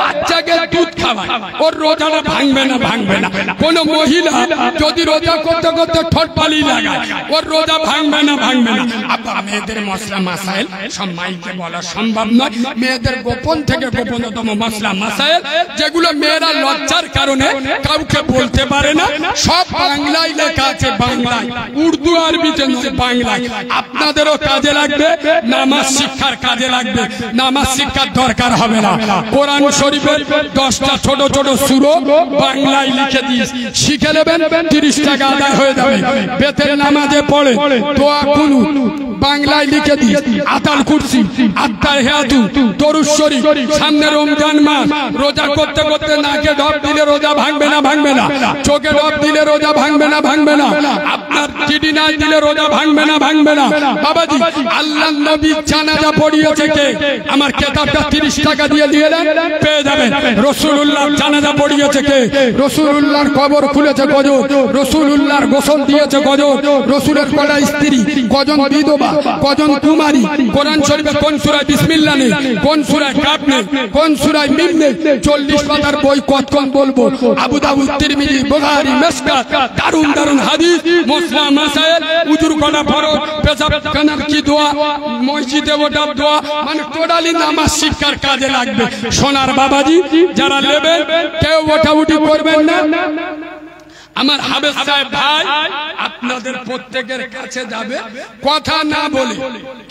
বাচ্চাকে দুধ খাওয়ায় ওর রোজাটা ভাঙবে না কোন মহিলা যদি রোজা করতে করতে ঠোঁট পালি লাগায় ওর রোজা ভাঙবে না আব্বা মেয়েদের মশলা মাসাইল সব মাইকে বলা সম্ভব নয় মেয়েদের গোপন থেকে গোপনতম মশলা মাসাইল যেগুলো মেয়েরা লজ্জার কারণে কাউকে বলতে পারে না সব বাংলায় লেখা আছে বাংলায় উর্দু আরবিতে নয় বাংলায় আপনাদেরও কাজে লাগবে নামাজ শিক্ষার কাজে লাগবে নামাজ শিক্ষার দরকার হবে না কোরআন শরীফের 10টা ছোট ছোট সূরা বাংলায় লিখে দিয়ে শিখে নেবেন 30 টাকা আদায় হয়ে যাবে বেতের নামাজে পড়ে দোয়া কুনুত বাংলায় লিখে দিয়ে আতাল কুরসি আত্তাহিয়াতু দরুদ শরীফ সামনে রমজান মাস রোজা করতে করতে নাকে ঢপ দিলে রোজা ভাঙবে না চোখে ঢপ দিলে রোজা ভাঙবে না আপনার চিঠি না দিলে রোজা ভাঙবে না বাবাজি আল্লাহর নবী জানাজা পড়িয়েছে কে আমার কিতাবটা 30 টাকা দিয়ে দেন পেয়ে যাবেন রাসূলুল্লাহর জানাজা পড়িয়েছে কে রাসূলুল্লাহর কবর খুলেছে গজর রাসূলুল্লাহর গোসল দিয়েছে গজর রাসূলের কটা স্ত্রী কজন বিধবা কজন কুমারী কোরআন শরীফে কোন সূরা বিসমিল্লাহ নেই কোন সূরা কাফ নেই কোন সূরা মিম নেই 40 পাতার বই কতক্ষণ বলবো আবু দাউদ তিরমিজি বুখারী মিশকাত দারুন হাদিস মুসলা মাসাইল উজুর করা ফরজ পেশাব খানার কি দোয়া মসজিদে ওঠার দোয়া মানে টোটালি নামাজ শিক্ষার কাজে লাগবে সোনার বাবাজি যারা নেবেন কেউ ওঠাউঠি করবেন না আমার হাবেজ সাহেব ভাই আপনাদের প্রত্যেকের কাছে যাবে কথা না বলে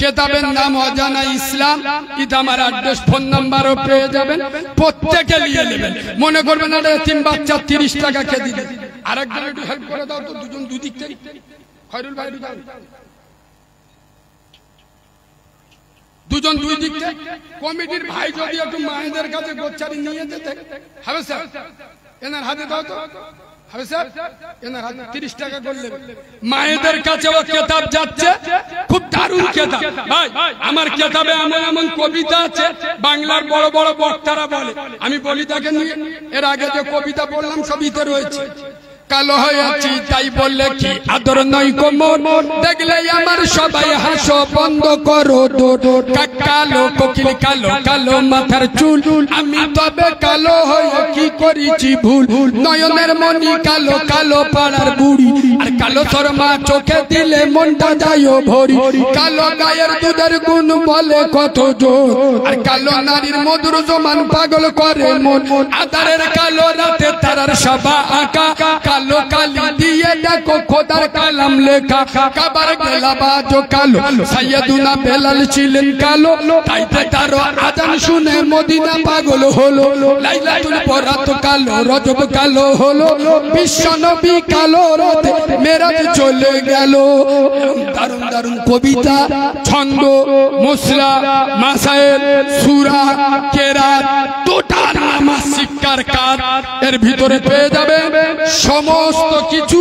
কিতাবের নাম অজানা ইসলাম এটা আমার অ্যাড্রেস ফোন নাম্বারও পেয়ে যাবেন প্রত্যেকে নিয়ে নেবেন মনে করবেন না এতিম বাচ্চা 30 টাকা খেয়ে দিবে আরেকজন একটু হেল্প করে দাও তো দুজন দুদিক থেকে খয়রুল ভাই দুজন দুই দিক থেকে কমিটির ভাই যদি একটু মায়েদের কাছে গোচ্ছারি নিয়ে যেতে হবে স্যার এনার হাতে দাও তো হবে স্যার এনার হাতে 30 টাকা করলে মায়েদের কাছে ও কিতাব যাচ্ছে খুব দারুণ কিতাব ভাই আমার কিতাবে এমন কবিতা আছে বাংলার বড় বড় বক্তারা বলে আমি বলি তাকে নিয়ে এর আগে যে কবিতা বললাম সবইতে রয়েছে কালো হয়েছি তাই বললে কি আদর নয় কোমর দেখলে আমার সবাই হাসো বন্ধ করো কালো কোকিল কালো মাথার চুল আমি তবে কালো হয়ে কি করেছি ভুল নয়নের মনি কালো পাড়ার বুড়ি আর কালো শর্মা চোখে দিলে মনটা যায় ভরি কালো গায়ের দুধের গুণ বলে কত জোর আর কালো নারীর মধুর সমান পাগল করে মন আধারের কালো রাতে তারার সভা আঁকা কালো কালি দিয়ে দেখো খোদার কালাম লেখা কাবার গেলাবাজ কালো সাইয়েদুনা বেলাল ছিলেন কালো তাই তার আজান শুনে মদিনা পাগল হলো লাইলাতুল বরাত কালো রজব কালো হলো বিশ্ব নবী কালো রাতে মেরাজ চলে গেল দারুণ দারুণ কবিতা ছন্দ মুসলা মাসাইল সূরা কেরাত টোটাল নামাজ শিক্ষার কাজ এর ভিতরে পেয়ে যাবে সমস্ত কিছু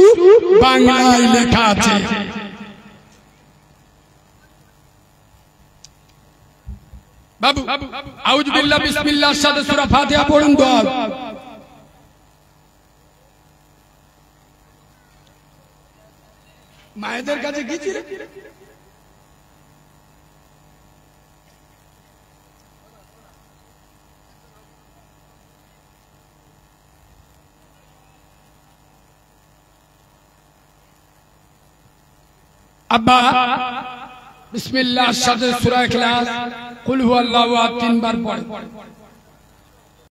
বাংলায় লেখা আছে বাবু আউযু বিল্লাহ বিসমিল্লাহর সাথে সূরা ফাতিহা পড়ুন তো মায়েদের কাছে গিয়েছি রে আব্বা বিসমিল্লাহর সাথে সূরা ইখলাস কুল হুয়াল্লাহু আহাদ 3 বার পড়ে